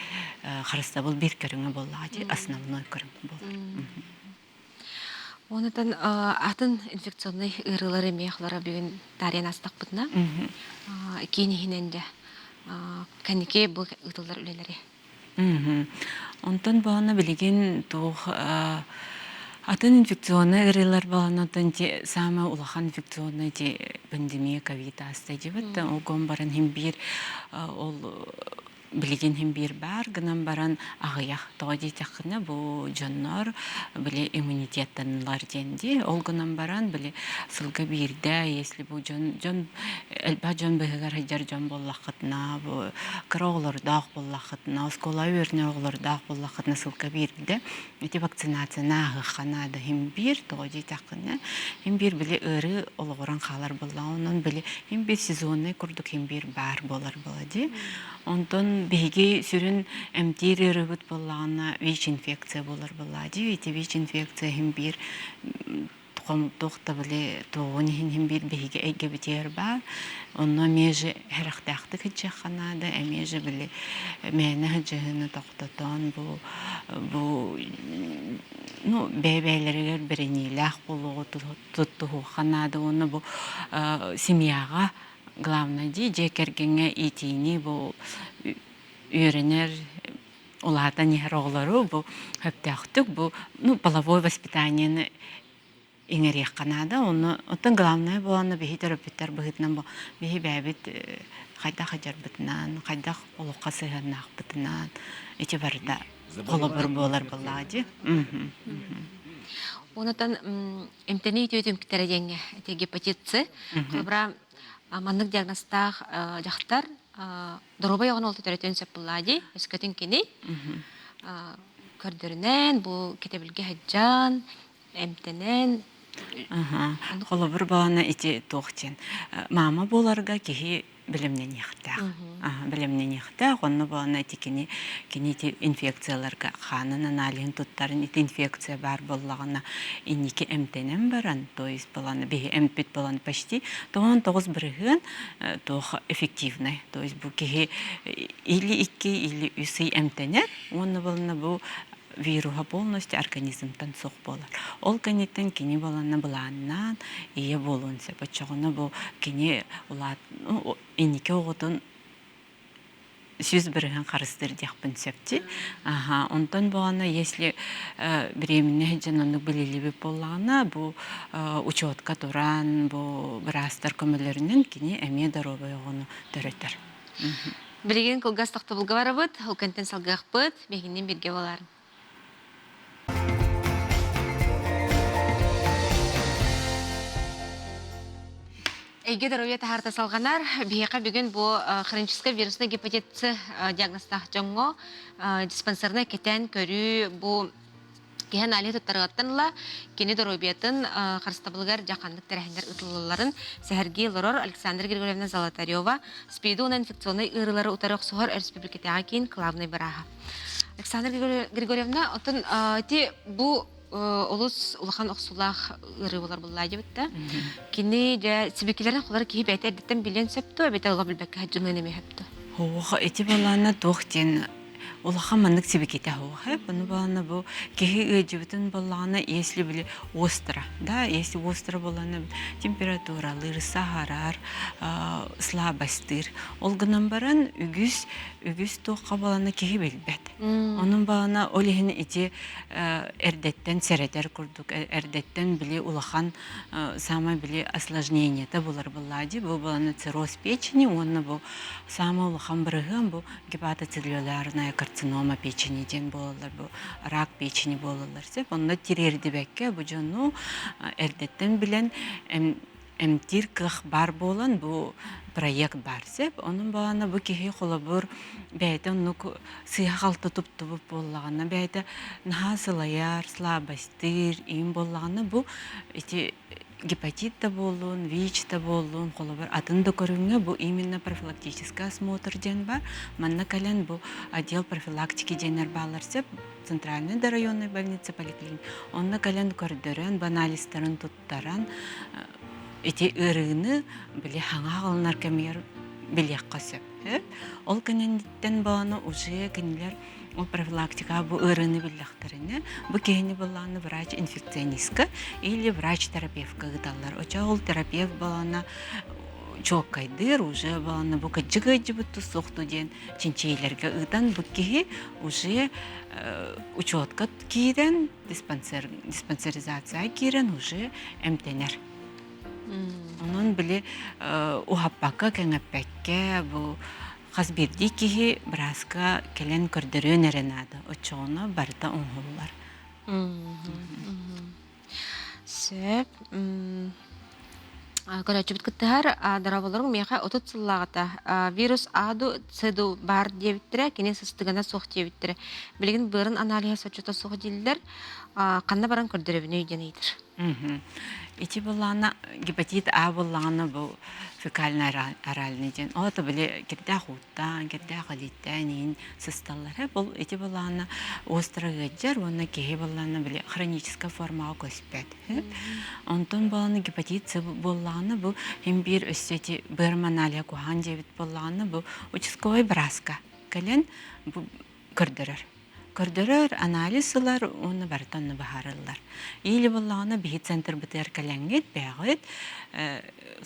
харыста бул бир көрүңө боллади, основной көрүң болар. Онотон атын инфекционный ырылары мехлара бүгүн тарен астак бутна. Кинихиненде канике бу ытылдар үлелери. Онтон баана билеген тох атын инфекционный ырылар баана тонти самая улахан инфекционный пандемия ковид аста дебет. Огон баран хим бир ол билеген хим бир бар гынан баран агыях тоди такына бу жоннор биле иммунитеттанлар денди. Ол гынан баран биле сылга бирде, если бу жон элба жон бегар хаҗар жон боллакытна, бу кроолор дак боллакытна, скола өрне оглор дак боллакытна сылга бирде. Эти вакцинация нагы ханада хим бир тоди такына хим бир биле ыры ологоран халар болла. Онун биле хим бир сезонный курдук хим бир бар болар болади. Онтон беги сүрін әмтері рыбыт болағына ВИЧ-инфекция болар болади. Эти ВИЧ-инфекция хим бир тоқта біле тоғын хим бир беги әйге бітер бар. Онна межі әріқтақты күтчақанады, әмежі біле мәні хүджігіні тоқтатан бұл бәйбәйлерігер бірінейләқ болуғы тұттығы қанады. Оны бұл семьяға главное ди жекергенге итини бу үйренер улата нехроглару бу хөптактык бу половое воспитание иңерек канада оны отон главное буланы бихи терапевттер быгытнан бу бихи бәбит кайда хаҗар битнан кайда олукка сыгынак битнан эти барда колобыр болар баллади. Онотон эмтени төтүм китерегенге гепатит С кыбра мандык диагностах жактар доробай огон олты төрөтөн сапыллади өскөтүн кини көрдөрүнөн бу кетебилге хаджан эмтенен Холобыр баланы ити тоқтен. Мама боларга кихи билимнен яхтақ. Билимнен яхтақ. Онны баланы ити кини инфекцияларга ханын аналин туттарын ити инфекция бар боллағына инники эмтенен баран. То есть баланы бихи эмтбит баланы почти. Тоғын тоғыз бірігін тоғы эффективный. То есть бу кихи или икки или үсі эмтенен. Онны баланы бу вируха полностью организмтан соқ болар. Ол кенеттен кини баланы буланнан ие болунса. Бачағына бу кини улат иннике оғытын сүз бірігін қарыстыр дияқпын сөпті. Онтан болғана, если беременне жанонық білелі болғана, бұл учетқа тұран, бұл бірастар көмілерінің кені әме даровай оғыны төреттір. Білеген кылгас тоқты бұлға бары бұд, ол контент салғақ бұд, бегінен берге боларын. Эйге дороя тахарта салганар, бияка бүгін бұл хронический вирусный гепатит С диагностах жоңго диспансерна кетен көрі бұл кеһен али туттаргаттанла кени доробиятын харстабылгар жакандык терехиндер ытылларын Сергей Лорор, Александра Григорьевна Золотарева спиду на инфекционный ырылары утарык сухар республикатага кейін главный бараха. Александра Григорьевна, отын ти бу олус улахан оксулах ыры болар буллай дебитте. Кини же сибекилерин холар киһи бәйтер диттен билен сөптү, бәйтер алга билбекке хаҗымын эме хөптү. Хоға эти баланы тохтен улахан маннык сибекете хоға. Буну баланы бу киһи ыҗыбытын баланы если биле остро, да, если остро баланы температура, лырса харар, слабостыр. Олгынан баран үгүс тоққа баланы киһи билбет. Onun bağına olihini iti erdеттен серетер курдук, erdеттен били улахан сама били осложнение та булар буллади, бу баланы цирроз печени, онна бу сама улахан биригин бу гепатоцеллюлярная карцинома печени ден болалар, бу рак печени болалар сеп, онда тирерди бекке бу жону erdеттен билен эмтир кых бар болан бу проект бар сеп, onun bağına bu kihi kolabur bəydə onu sıyaq altı tutub bolağına bəydə nasılayar, slabastir, im bolağına bu iti гепатит да болун, ВИЧ да болун, колабар атында көрүнгө бу именно профилактический осмотр ден бар. Манна кален бу отдел профилактики денер балар сеп центральный да районный больница поликлиник. Онна кален көрдөрөн, анализдерин туттаран эти ырыны биле хаңа кылынар кемер билякка сөп. Ол кененден баны уже кенелер ол профилактика бу ырыны билляктарыны, бу кени баланы врач инфекционистка или врач-терапевтка гыдалар. Оча ол терапевт баланы çok kaydır уже баланы бу кыжыгы буту сокту ден чинчейлерге ыдан бу кихи уже учетка кирен диспансеризация кирен уже эмтенер. Onun bile uhapaka kengappekke bu hasbirdi ki braska kelen kördürü nerenadı. O çoğuna barda onhullar. Сөп. Көрәчүбіт күттіғар, дарабаларың меға отыт сыллағыта. Вирус аду цеду бар дебіттірі, кене сыстығына соқ дебіттірі. Білігін бұрын аналия сочута соқ дейділер, қанна баран көрдіребіне үйденейдір. Эти баланы гепатит А баланы бу фекальный оральный ден. Ота биле кирдә хуттан, кирдә галиттәнин сысталлар. Бу эти баланы острый гәҗәр, оны кеһи баланы биле хроническая форма көспәт. Онтон баланы гепатит С баланы бу һәм бир өстәти берманалия кухан дебит баланы бу участковый браска. Кален бу көрдөрөр. Көрдөрөр анализлар оны бартанны бахарылар. Или баланы бихи центр битер каләңгет, бәгыт,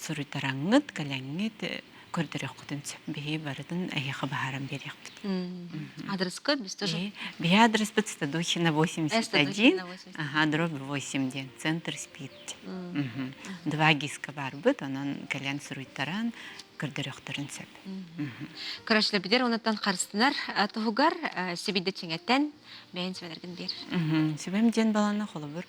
сурытараңгыт, каләңгет, көрдөрөк кутын сөп. Бихи бартын әйеқы бахарам берек бит. Адрес код біз тоже? Бихи адрес бит Стадухина 81, дробь 8 ден, центр спит. 2 гиска бар бит, онан калән сурытаран, көрдөрөктөрүн сөп. Көрәчләр бидер, онаттан қарыстынар, тұғығар, сөбейді чеңеттен, бәйін сөбәлерген бер. Сөбәм ден баланы қолы бір,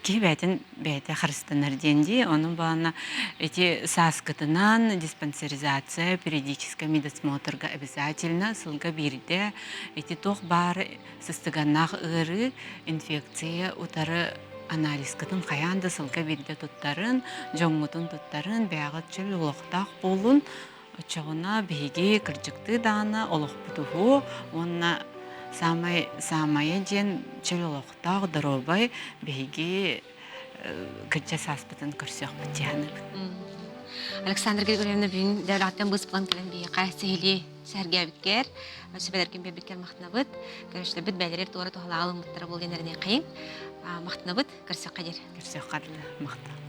кей бәйтін бәйті қарыстынар денде, оның баланы эти саскытынан диспансеризация, периодическая медосмотрға обязательно сылға берді, эти тоқ бар сыстығанақ ұры, инфекция, утары анализ кытын қаянды сылға берді тұттарын, жоңғытын тұттарын, бәғыт чөл ұлықтақ болын, Очағына бейге кіржікті даны олық бұтығы, онына самайы ден чөл ұлықтақ дұробай бейге кірже саспытын көрсек бұтияны. Александр Григорьевна бүгін дәулеттен бұз план кілін бейге қайсы елі сәрге әбіккер, сөбәлерген бәбіккер мақтына бұд, көрішілі бұд бәлерер туғыры туғала алың бұттары болген әріне қайын, мақтына бұд, көрсек қадер. Көрсек қадыр мақта.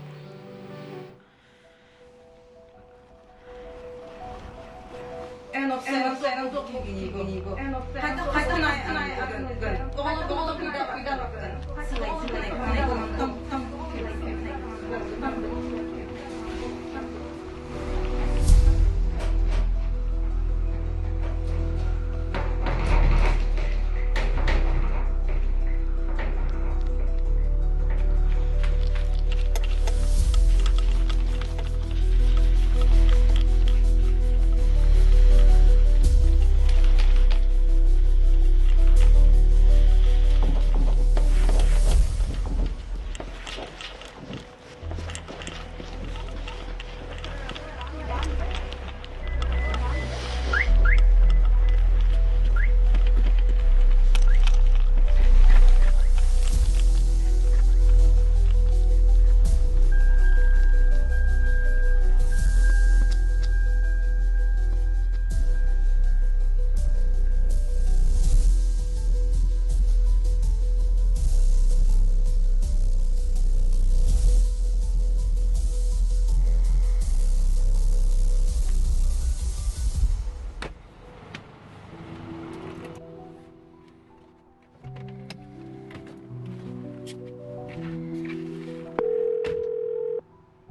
En op zijn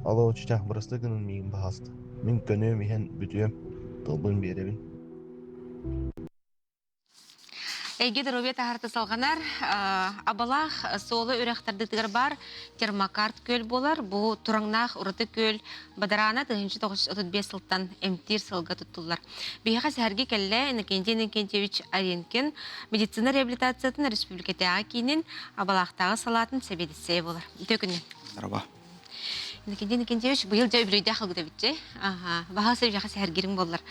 Alo, çiçek burası günün miyim bahastı. Min könüğüm ihan bütüyüm. Dolbun bir evin. Эйге дробия тахарты салганар, абалах солы үрәхтәрдетігер бар, термокарт көл болар, бу тураңнах урыты көл, бадарана 1935 сылттан эмтир сылга туттулар. Бейха сәрге кәллә Иннокентий Иннокентьевич Аренкин медицина реабилитациятын республикатага кейінен абалақтағы салатын сәбедісей болар. Төкінен. Merhaba. Иннокентий Иннокентьевич быйыл жа үбірейді ақылгыда бітче. Баға сөйіп жақа сәргерің болар.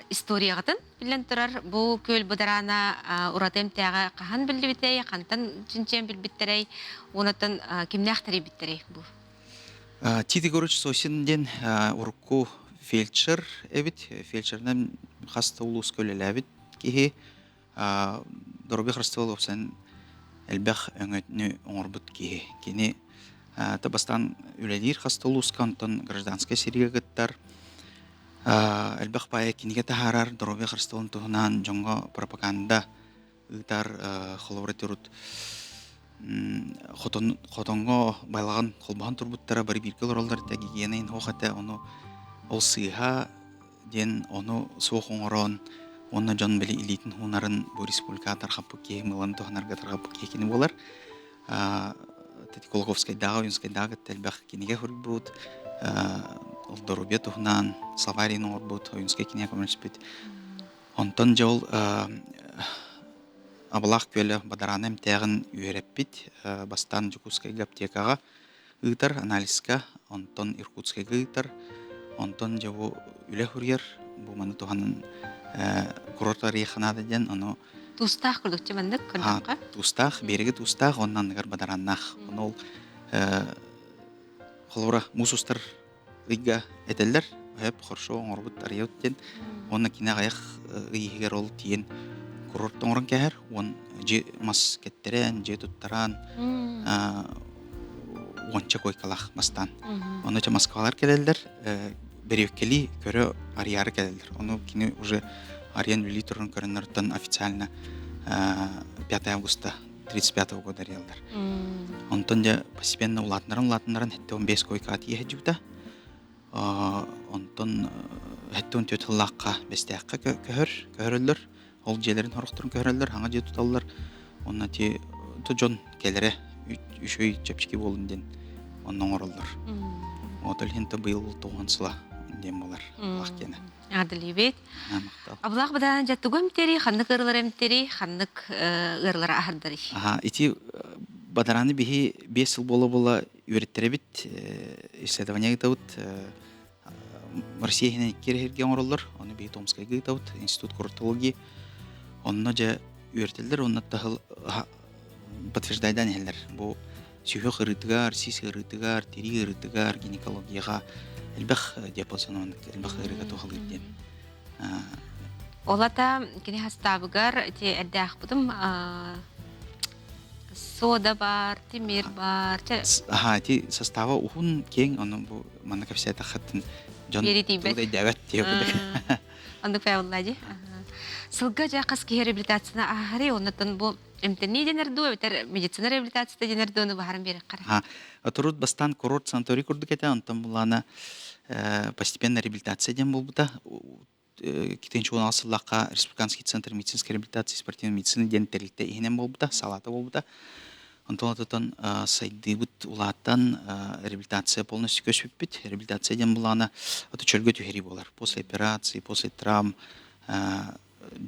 Историяғытын білен тұрар, бұл көл бұдарана ұратым тәға қахан білді біттерей, қантан жүнчен біл біттерей, онатын кемне ақтары біттерей бұл. Тиди Горуч Сосинден урку фельдшер эбит, фельдшернен хаста улус көлелі әбит кеге дұрбек растывал опсан әлбәқ өңетіні оңырбыт кеге. Кені табастан үлелер хаста улус кантон гражданская серегеттар әлбәқ бая кенеге тахарар дұрбек растывалын тұғынан жоңға пропаганда ұйтар қолауратырут Хотонго байлаган колбахан турбуттара бары биркел оралдар тагигенен хохата ону ол сыйха ден ону соохоңорон оны жон били илитин хунарын бу республика тархапы ке мылан тохнарга тархапы ке кини болар Тетиколговская дага Юнская дага телбах кинеге хурбут ол доробе тухнан Славарин орбут Юнская кинеге коммунспит онтон жол Абалах көлі бадараным тәғін үйереппит, бастан Жукускай аптекаға ұйтар анализка, онтон Иркутскай ұйтар, онтон жауы үлі хүргер, бұл маны туғанын курорта рейханады ден, оны... Тустақ күрдікчі бәндік күрдіққа? Тустақ, берегі тустақ, оннанығар бадараннақ. Оны ол қолуыра мусустар ұйға әтелдер, өп қоршо оңырбыт ария өттен, оны кіне ғаяқ ұйығыр ол тиен курорттың орын кәр, он же мас кеттерен, же туттаран, онча койкалақ мастан. Оны же Москвалар келелдер, беревкели көрі арияры келелдер. Оны кені уже ариян вели тұрын көрінірттен официально 5 августа 35 года ариялдар. Онтон же постепенно улатындарын хетті 15 койка атия хеджута. Онтон хетті 14 лаққа бестеққа көрілдір. Ол желерин хорохтурун көрөлөр, хаңа же туталлар. Онна ти жон келере үшөй чепчики болунден оннон оролдор. Отол хинте быйыл 9-сыла дем болар. Лахкена. Адылибет. Мактал. Абылақ бұдан жаттығым тери, ханнык ырлар эмтери, ханнык ырлар ахардари. Ити бадараны бихи 5 жыл бола үйреттіребит, исследования гытабыт, Россия хинен керехерген оролдор, оны бихи Томскай гытабыт, институт курортологии. Онна же үйреттелдер, онна тахыл подтверждайдан елдер. Бұл сүйхек ырытыгар, сис ырытыгар, тери ырытыгар, гинекологияға әлбәқ диапазоны әлбәқ ырыға тоғыл үйден. Олата кені хастабыгар, те әдді ақпыдым, сода бар, темир бар. Ти состава ухун кең, оны бұл мана кәпсәті қаттын жон Бері тейбет. тұлдай дәвәт дейбілдік. Андык файллади. Сылга жақас ки реабилитацияна ахари оннан бу эмтени денерду өтер медицина реабилитацияда денерду оны бахарым берек кара. Турут бастан курорт санаторий курдук эте, онтон булана постепенно реабилитация ден болбута. Китенче 16-лакка Республиканский центр медицинской реабилитации и спортивной медицины ден терилте ихнен болбута, салата болбута. Онтон ототон сайдыбыт улаттан реабилитация полностью көсүппүт. Реабилитация ден булана ото чөлгө түхери болар. После операции, после травм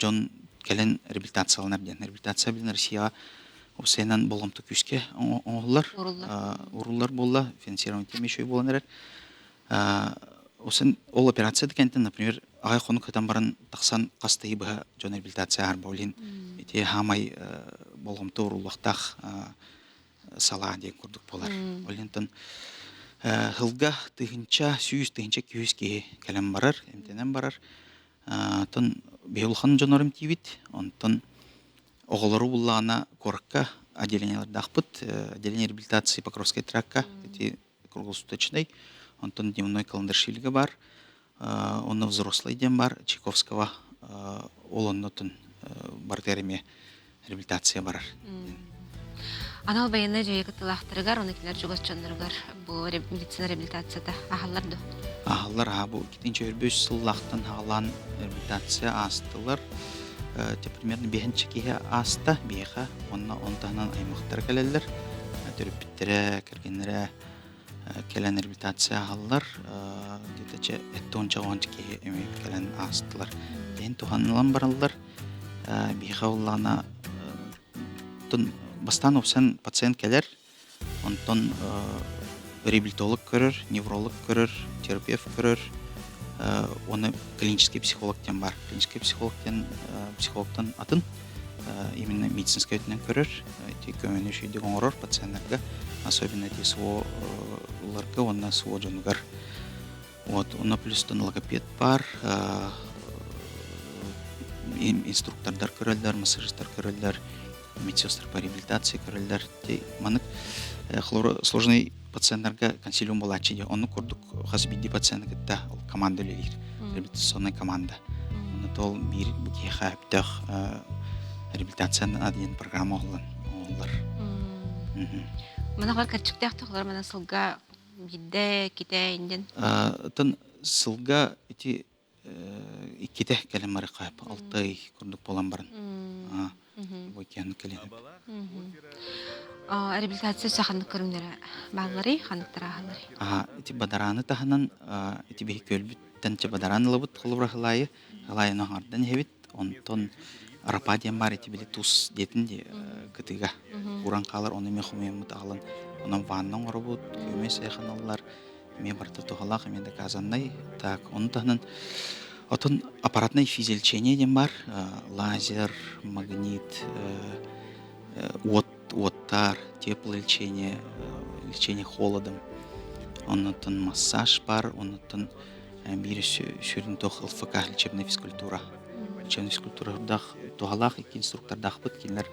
жон келен реабилитацияланар ден. Реабилитация билен Россия обсенан боломту күскө оңоллар, уруллар болла, финансирование темешөй боланар. Осен ол операция дегенден, например, ағай қону көтен барын тақсан қастайы бұға жон реабилитация арбаулин. Ете хамай боломту уруллақтақ сала деген көрдік болар. Олентен ғылға тыгынча, сүйіз тыгынча күйізге кәлем барар, емтенен барар. Тон беулхан жонорым тивит, онтон оғылары бұллағына корыққа отделениялар дақпыт, отделение реабилитации Покровская тракка, эти круглосуточный, онтон дневной календаршилігі бар, онны взрослый ден бар, Чайковского олоннотын бартереме реабилитация барар. Анал баянна жайы кытылақтырыгар, оны келер жүгөс чондырыгар бұл медицина реабилитацияда ахалларды. Ахаллар бұл кетенче өрбөз сыллақтын ағалан реабилитация астылар. Примерно бехенче кеге аста беха, онтағынан аймақтар кәлелер, түріппіттері, кіргенлері келен реабилитация ағалар, детече әтті онча оңчы кеге өмеп келен астылар. Ден туғанылан баралар, беха олағына бастан опсен пациент келер, онтон реабилитолог көрір, невролог көрір, терапевт көрір, оны клинический психологтен бар. Клинический психологтан атын именно медицинский өтінен көрір, көмені шүйдегі оңырыр пациентлерге, особенно оларға, онына суо жонығар. Оны плюстан логопед бар, инструктордар көрілдер, массажистар көрілдер, медсестры по реабилитации көрілдер. Манық сложный пациентлерге консилиум болачыды. Оны көрдік хасбиди пациентлерге команда лелер, реабилитационная команда. Оны тол бір бүкеха әптіқ реабилитацияның адыен программа олар. Мана қар кәрчіктәқ тұқылар, мана сылға бидді, кете, инден? Тын сылға иккете кәлем мары қайып, 6 ай көрдік болан барын. Бойкияны кәленіп. Реабилитация сақандық көрімдері бағылары, қандықтары ағылары? Бадараны тағынан, бейі көлбіттен бадараны лабыт қылыбыр ғылайы, ғылайының ардын хевит, онтон арападиян бар білі тұс детінде күтіға. Уран қалар, оны мен құмеймұт ағылын, оның ванның ұры бұд, көме сайқаналар, мен барты тұғалақ, мен де қазаннай. Оны тағынан отын аппаратный физиолечение ден бар, лазер, магнит, оттар, теплолечение, лечение холодом. Оннан массаж бар, оннан бері сөрін тоқ ЛФК, лечебная физкультура. Лечебная физкультура туғалақ, екі инструктордақ бұд, келер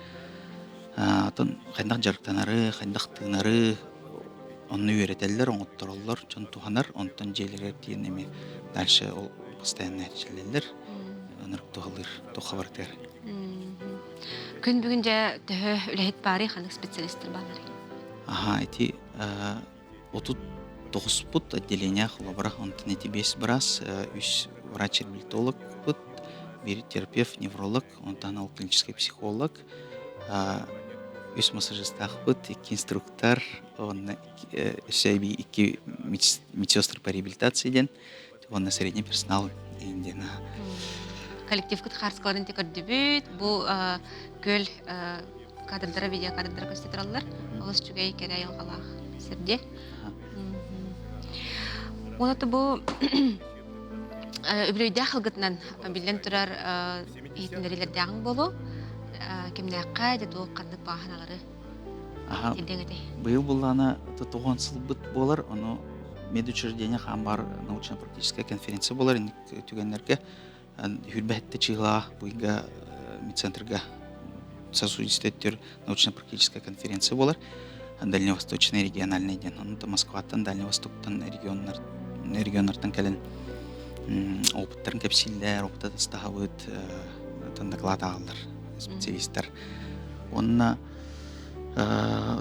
қайндақ жарықтанары, қайндақ тыңары, онны үйретелер, оңыттыр олар, жон туғанар, оннан желер дейін еме дальше ол постоянно әршелелер, онырық туғалыр, туға бартер. Күн бүгінже түхі үләйт бары қанық специалистер бағылары? Эти 39 бұд отделения құлабырақ, онтын эти 5 біраз, 3 врач-реабилитолог бұд, бір терапевт, невролог, онтан ал клинический психолог, 3 массажистақ бұд, 2 инструктор, 2 медсестры по реабилитации ден, онна средний персонал индена. Коллектив кытхарскаларын текерді бүт, бұл көл кадрдары, видео кадрдары көстетіралар, олыс жүгей кере айылғалақ сірде. Онаты бұл өбілейді қылғытынан білден тұрар етіндерелерді ағын болу, кемнәққа деді ол қандық бағаналары елдеңеді. Бұл бұлланы тұтуған сыл бұт болар, оны медучреждение қамбар научно-практическая конференция болар, түгенлерге Хүрбәтті чыға бұйға медцентрға сосудистеттер научно-практическая конференция болар. Дальневосточный региональный ден. Оны Москваттан, Дальневостоктан регионнартан кәлін опыттарын кепсиллер, опытта тастахабыт, тон доклад алдар специалисттар. Онна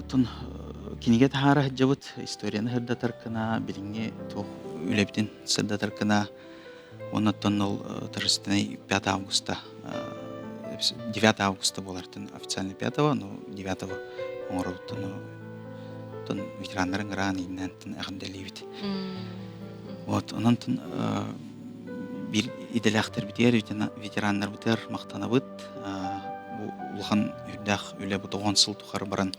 тон киниге тахара хаджабыт историяны хырдатар кына, билинге тух үлебитин сырдатар кына. Онна тон ол торжественный 5 августа, 9 августа болартын официально 5-го, но 9-го оңоротын тон ветеранларын гран иннентин агынделибит. Вот, онан тон бир иделяхтер битер ветераннар битер мактанабыт. Улхан үрдах үле бу 9 сыл тухар баран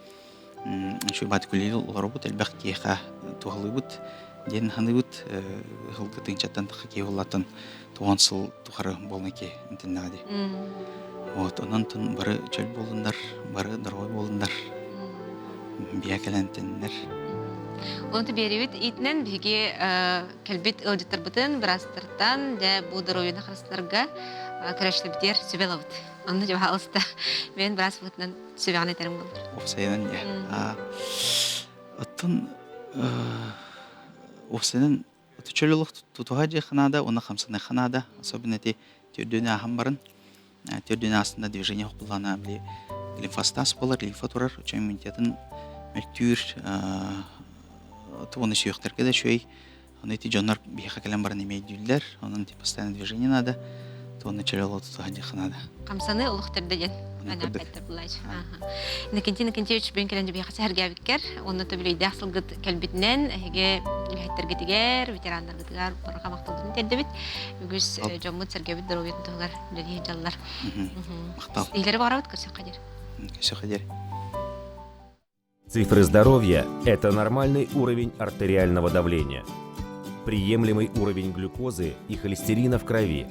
шу баткулил уларбут элбах кеха тухалыбыт. Ден ханыбыт хылгытын чаттан тахки улатын 9 сыл тухары болнеке интеннади. Вот, онан тон бары чөл болундар, бары дорой болундар. Биякелентеннер. Онты беребит итнен биге келбит ылжытыр бутын брастыртан да бу дороюна хастарга керешлебитер сүбелабыт. Онны жаба алыста мен брас бутынан сүбеганы терим болду. Офсайдан я. Оттон офсайдан чөлөлүк тутуга же ханада, оны хамсаны ханада, особенно те төрдөнө ахам төрдөнө астында движение куллана били лимфостаз болар, лимфотурар, үчүн иммунитетин мөлтүр туоны сүйөктөргө да шөй. Аны эти жоннор бияка келен барын эмейдүллер, онун постоянно движение надо. Туоны чөлөлүк тутуга же ханада. Камсаны улуктырдыгын. Ana better bulaj. Nekinti üç bin kelende bir hasar gavikker. Onu da bile iddiasılgıt kelbitinden hege hettergetiger, veteranlar getiger, baraka maktaldığını terdebit. Ügüz jommut sergevit daroviyet tuğlar, dedi hejallar. Maktal. İleri baravut kırsak kadir. Kırsak kadir. Цифры здоровья – это нормальный уровень артериального давления, приемлемый уровень глюкозы и холестерина в крови,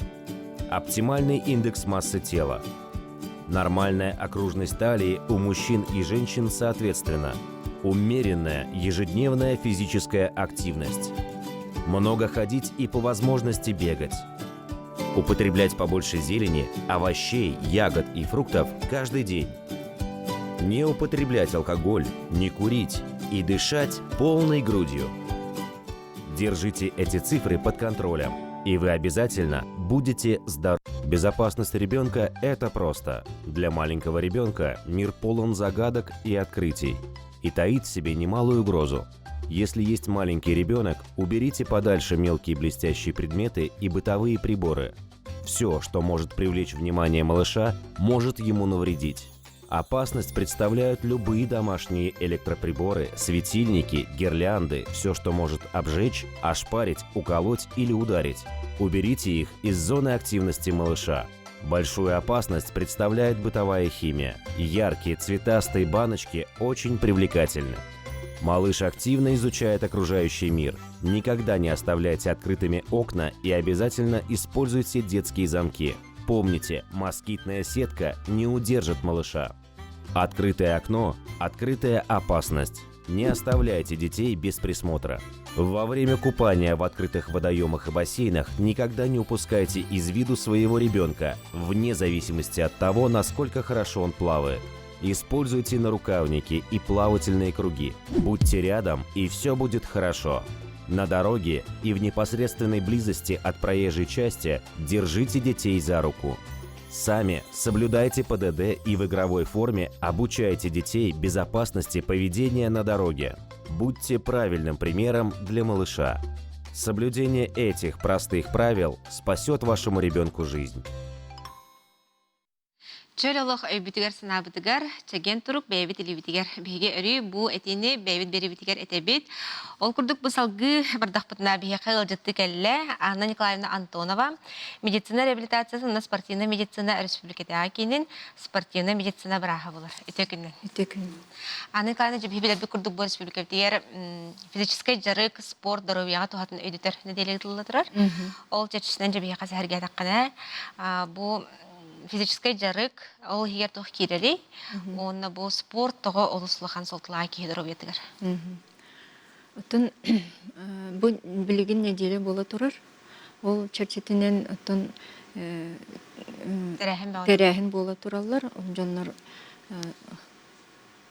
оптимальный индекс массы тела, нормальная окружность талии у мужчин и женщин соответственно, умеренная ежедневная физическая активность, много ходить и по возможности бегать, употреблять побольше зелени, овощей, ягод и фруктов каждый день, не употреблять алкоголь, не курить и дышать полной грудью. Держите эти цифры под контролем, и вы обязательно будете здоровы. Безопасность ребенка – это просто. Для маленького ребенка мир полон загадок и открытий и таит в себе немалую угрозу. Если есть маленький ребенок, уберите подальше мелкие блестящие предметы и бытовые приборы. Все, что может привлечь внимание малыша, может ему навредить. Опасность представляют любые домашние электроприборы, светильники, гирлянды, все, что может обжечь, ошпарить, уколоть или ударить. Уберите их из зоны активности малыша. Большую опасность представляет бытовая химия. Яркие цветастые баночки очень привлекательны. Малыш активно изучает окружающий мир. Никогда не оставляйте открытыми окна и обязательно используйте детские замки. Помните, москитная сетка не удержит малыша. Открытое окно – открытая опасность. Не оставляйте детей без присмотра. Во время купания в открытых водоемах и бассейнах никогда не упускайте из виду своего ребенка, вне зависимости от того, насколько хорошо он плавает. Используйте нарукавники и плавательные круги. Будьте рядом, и все будет хорошо. На дороге и в непосредственной близости от проезжей части держите детей за руку. Сами соблюдайте ПДД и в игровой форме обучайте детей безопасности поведения на дороге. Будьте правильным примером для малыша. Соблюдение этих простых правил спасет вашему ребенку жизнь. Çölolok öybütüger sınabıtıgar, çegen turuk beyabit ilibitiger. Bege örü bu etini beyabit beribitiger etebit. Ol kurduk bu salgı bardaqpıtına bege kıyılcıttı kelle. Anna Nikolaevna Antonova, meditsina реабилитациясы, спортивная медицина республикада акинин, спортивная медицина браха булар. Өтөкүннен. Анна Николаевна жеп хибелер бик курдук бу республикада физический жарык, спорт, здоровьяга тухатын өйдүтөр неделеги тыллатырар. Ол чечисинен жеп хаса хәргә таккана. Бу физический жарык, ол хигер тох кирери, онна бу спорт того олуслахан солтылаа киедероветигер. Отон бу билигин неделе бола турар. Ол чарчетинен отон терехин бола тураллар,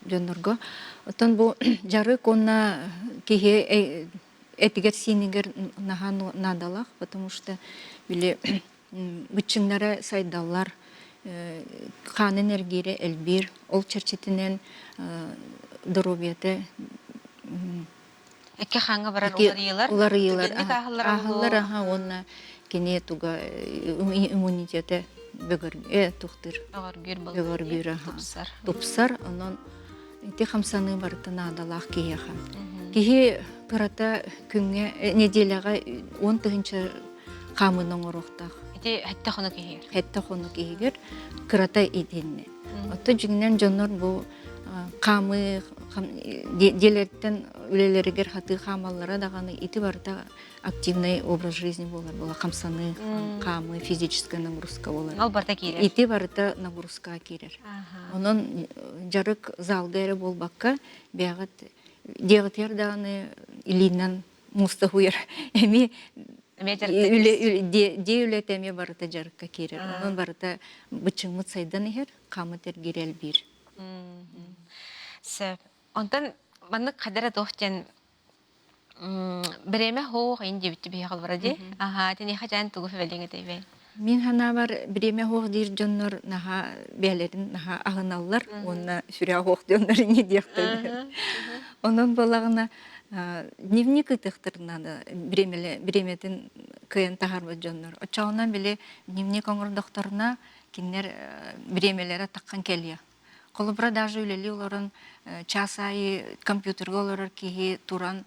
жоннорго. Отон бу жарык онна кихе этигер синигер наха надалах, потому что биле бычыңнары сайдаллар, қан энергире элбир, ол черчетинен дробияте Эке хаңа барар улар йылар. улар йылар. Түгенник ахыллар Ахыллар аха онна кене туга иммунитете бөгөр тухтыр. Огоргүр бол. Бөгөр аха. Тупсар. Тупсар онон ити хамсаны барыта надалах кияха. Кихи кырата күнгө неделяга 10 тыгынча камынын орохтах. Ити хәтта хоны киһир. Хетта хону кигер кырата идинне. Отто жигнен жоннор бу камы делеттен үлелеригер хаты хамаллара даганы ити барта активный образ жизни болар була хамсаны камы физическая нагрузка болар. Ал барта киһир. Ити барта нагрузка кирер. Онон жарык залдары болбакка бягат дегтер даганы илинен мустахуер. Эми Деюлетеме барыта жарыкка кирер. Онон барыта бычыңмыт сайдан ихер, камытер гирел бир. Сөп. Онтан манны кадара тохтен биреме хоох инде битти бихал баради. Аха, тени хажан тугу февелинге тейбе. Мин хана бар биреме хоох дир жоннор наха бәлерин наха агыналлар, онна сүрә хоох жоннор не дияктыр. Онон балагына дневник итехтернада биреметин кыйын тахарбы жоннор. Очауынан биле дневник оңыр докторына кинер биремелері таққан келия. Колубра даже үлели оларын час айы компьютерға оларыр кейі туран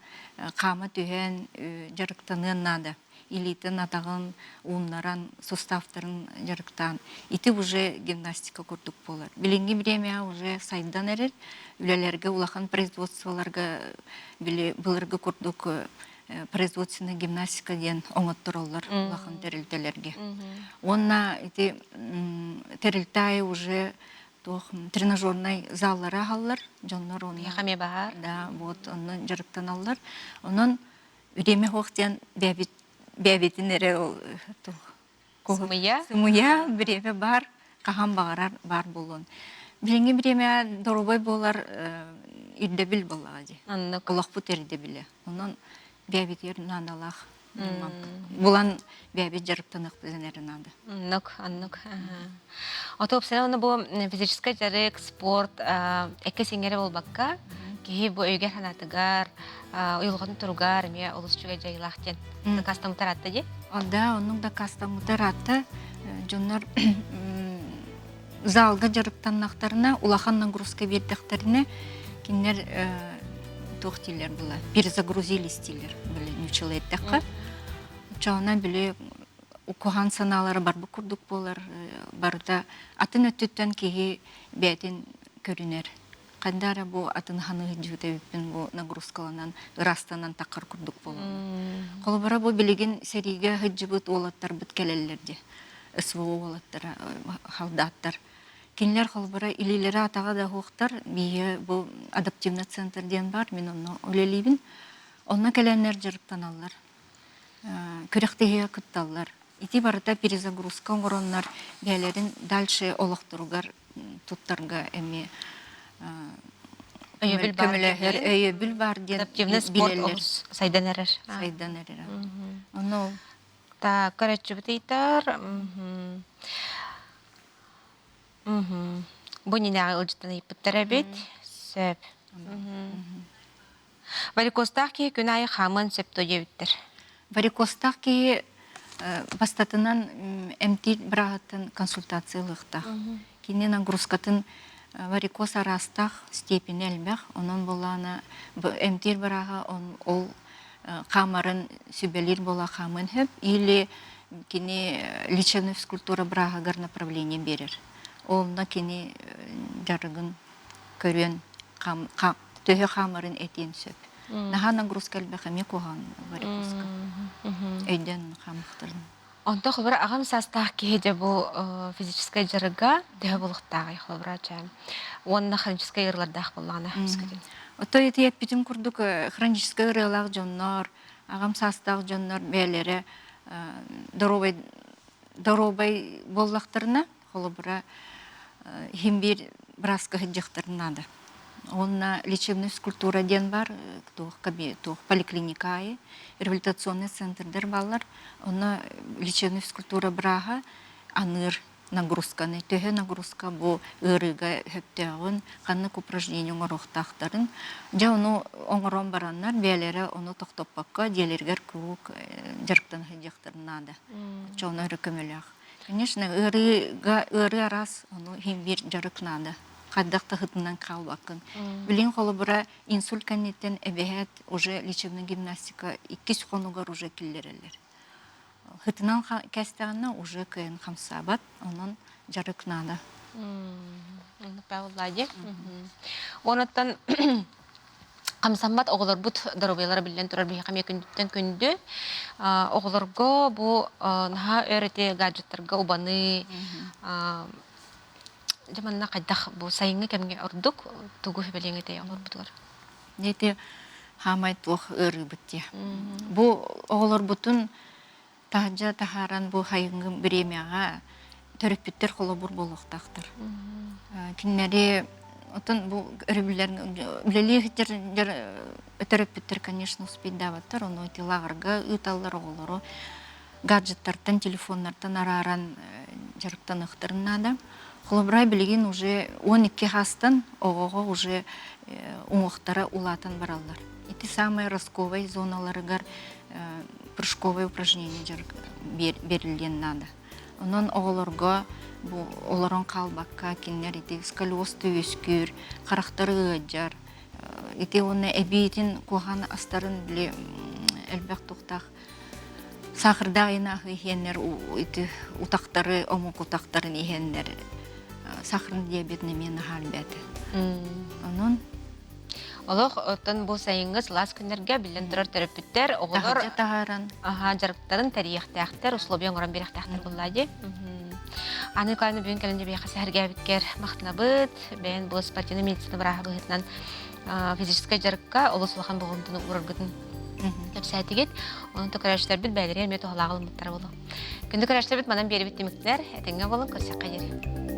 қамы түйен жарықтанын нада. Илитін атағын уынларан, суставтарын жарықтан. Ити уже гимнастика көрдік болар. Биленгі биремия уже сайдан әрер, үлелерге улахан производстволарға бұлырғы көрдік производственная гимнастика ден оңыттыр олар улахан тәрілтелерге. Онна ити тәрілтай уже тренажерный заллара аллар, жонлар оны. Яхаме бар. Да, вот, оны жарықтан аллар. Онын үреме хоқтен бәбетін әрі ол Сымыя біреме бар, қаған бағарар бар болуын. Біленге біреме дорубай болар ирде бил болаға де. Құлақ бұт әрде біле. Онын бәбетер надалақ. Булан бәбет жарықтанық бізден әрі нады. Аннук. Ото опсана оны бұл физический жарық, спорт, әкі сеңгері бол баққа, кейі бұл өйгер ханатығар, ұйылғатын тұрғар, ме олыс жүге жайлақтен. Кастамытар атты де? Да, оның да кастамытар атты. Жонлар залға жарықтаннақтарына, улахан нагрузка бердіқтеріне кенлер тоқтилер бұла. Перезагрузились стилер, білі, нючылы еттіққа. Чауына білі оқыған саналары бар бұл күрдік болар. Барда атын өттіттен кейі бәтін көрінер. Қандары бұл атын ханы жүті өппен бұл нагрузкаланан, ырастанан тақыр күрдік болар. Қолыбара бұл білеген сериге хүджі бұт олаттар бұт кәлелерде. СВО олаттар, халдаттар. Кенлер қолыбара илелері атаға да хоқтар, бейі бұл адаптивный центрден бар, мен оны өлелейбін. Онына кәләнлер жарықтан аллар. Көректеге күтталлар. Ити барыта перезагрузка оңыронлар бәлерін дальше олықтыруғар туттарға әме өйебіл бар ден Адаптивный спорт олыс сайдан әрір. Сайдан әрір. Оны Та көрәтші бұт ейтар. Бұл ненеға ұлжыттан епіттар әбет. Сөп. Варикостақ кей күн айы қамын сөп той ебіттір. варикостақ кей бастатынан әмтил бірағатын консультациялықтақ. Кенен нагрузкатын варикоз арастақ степені әлбәқ. Онын боланы әмтил бірағы ол қамарын сүбелер бола қамын хөп. Или кене лечебная физкультура бірағы ғар направление берер. Олына кене жарығын көрен төһі қамарын әтен сөп. Наха нагрузка әлбәқ әме қоған варикозка. Өйден қамықтырын. Онда құлбара ағам састақ кейде бұл физическай жарыға дөй болықтағы құлбара жайым. Онына хроническай ерлардақ болағына. Ото еті еппетін күрдік хроническай ерлақ жоннар, ағам састақ жоннар бәлері доробай боллақтарына құлбара химбир браска хыджықтарынады. Онна лечебная физкультура ден бар, тух поликлиникай, реабилитационный центрдер баллар. Онна лечебная физкультура брага, аныр нагрузканы, төһө нагрузка бу ырыга хөптәгын, каннык упражнение оңорохтактарын. Жа ону оңорон бараннар, бәләре ону токтоппакка, диелергер круг жарктан хыдяктарнада. Чоны рекомелях. Конечно, ыры арас ону химбир жарыкнада. Каддакта хытынан калбакын. Билин холобура инсульт канеттен эбехет уже лечебная гимнастика 2 конугар уже киллерелер. Хытынан кәстәгенә уже кыен хамсабат, онын жарыкнада. Пәвлади. Онаттан Камсамбат оғылар бұт дұрубайлары білден тұрар бейі қаме күндіктен күнді. Оғыларға бұл наға өрете гаджеттарға убаны жаманына қайдақ бұл сайыңы кәмге ұрдық тұғы хөбелеңі тәй оғылар бұтылар. Неті хамай тух ыры бітте. Бұл оғылар бұтын тағжа тахаран бұл хайыңы біремеға төріппеттер қолы бұр болуқтақтыр. Кіннәрі отын бұл өрібілерін білелігіттер төріппеттер, конечно, успейт даваттар. Оны өте лағырға ұталар оғылары гаджеттардан, телефоннардан араран жарықтан ұқтырынады. Қолыбырай білеген уже 12 хастан оғыға уже оңықтары улатан баралар. Эти самые росковые зоналарыгар прыжковые упражнения берілген надо. Онын оғыларға оларын қалбаққа кенер еті сколиоз түйіскүр, қарақтары ғаджар. Еті оны әбейтін қоған астарын біле әлбәқ тоқтақ. Сақырда айнағы ехенер, ұтақтары, омық ұтақтарын ехенер. Сақырын диабетіне мені халбәді. Онын Олық оттан бұл сайыңыз лас күнерге білден тұрар терапевттер оғылар жарықтарын тәрияқтақтар, условия оңыран беріқтақтар бұллады. Аны қайны бүгін кәлінде бейқа сәрге біткер мақтына бұд, бәйін бұл спортивный медицина бұраға бұғытынан физическай жарыққа олы сұлақан бұғымдың ұрырғытын көпсәті кет. Оның түкірәштер біт бәлері әрмет оғылағылым бұттар болу. Күнді күрәштер біт мадан бері біттеміктер, әтенге болын көрсек қайыр.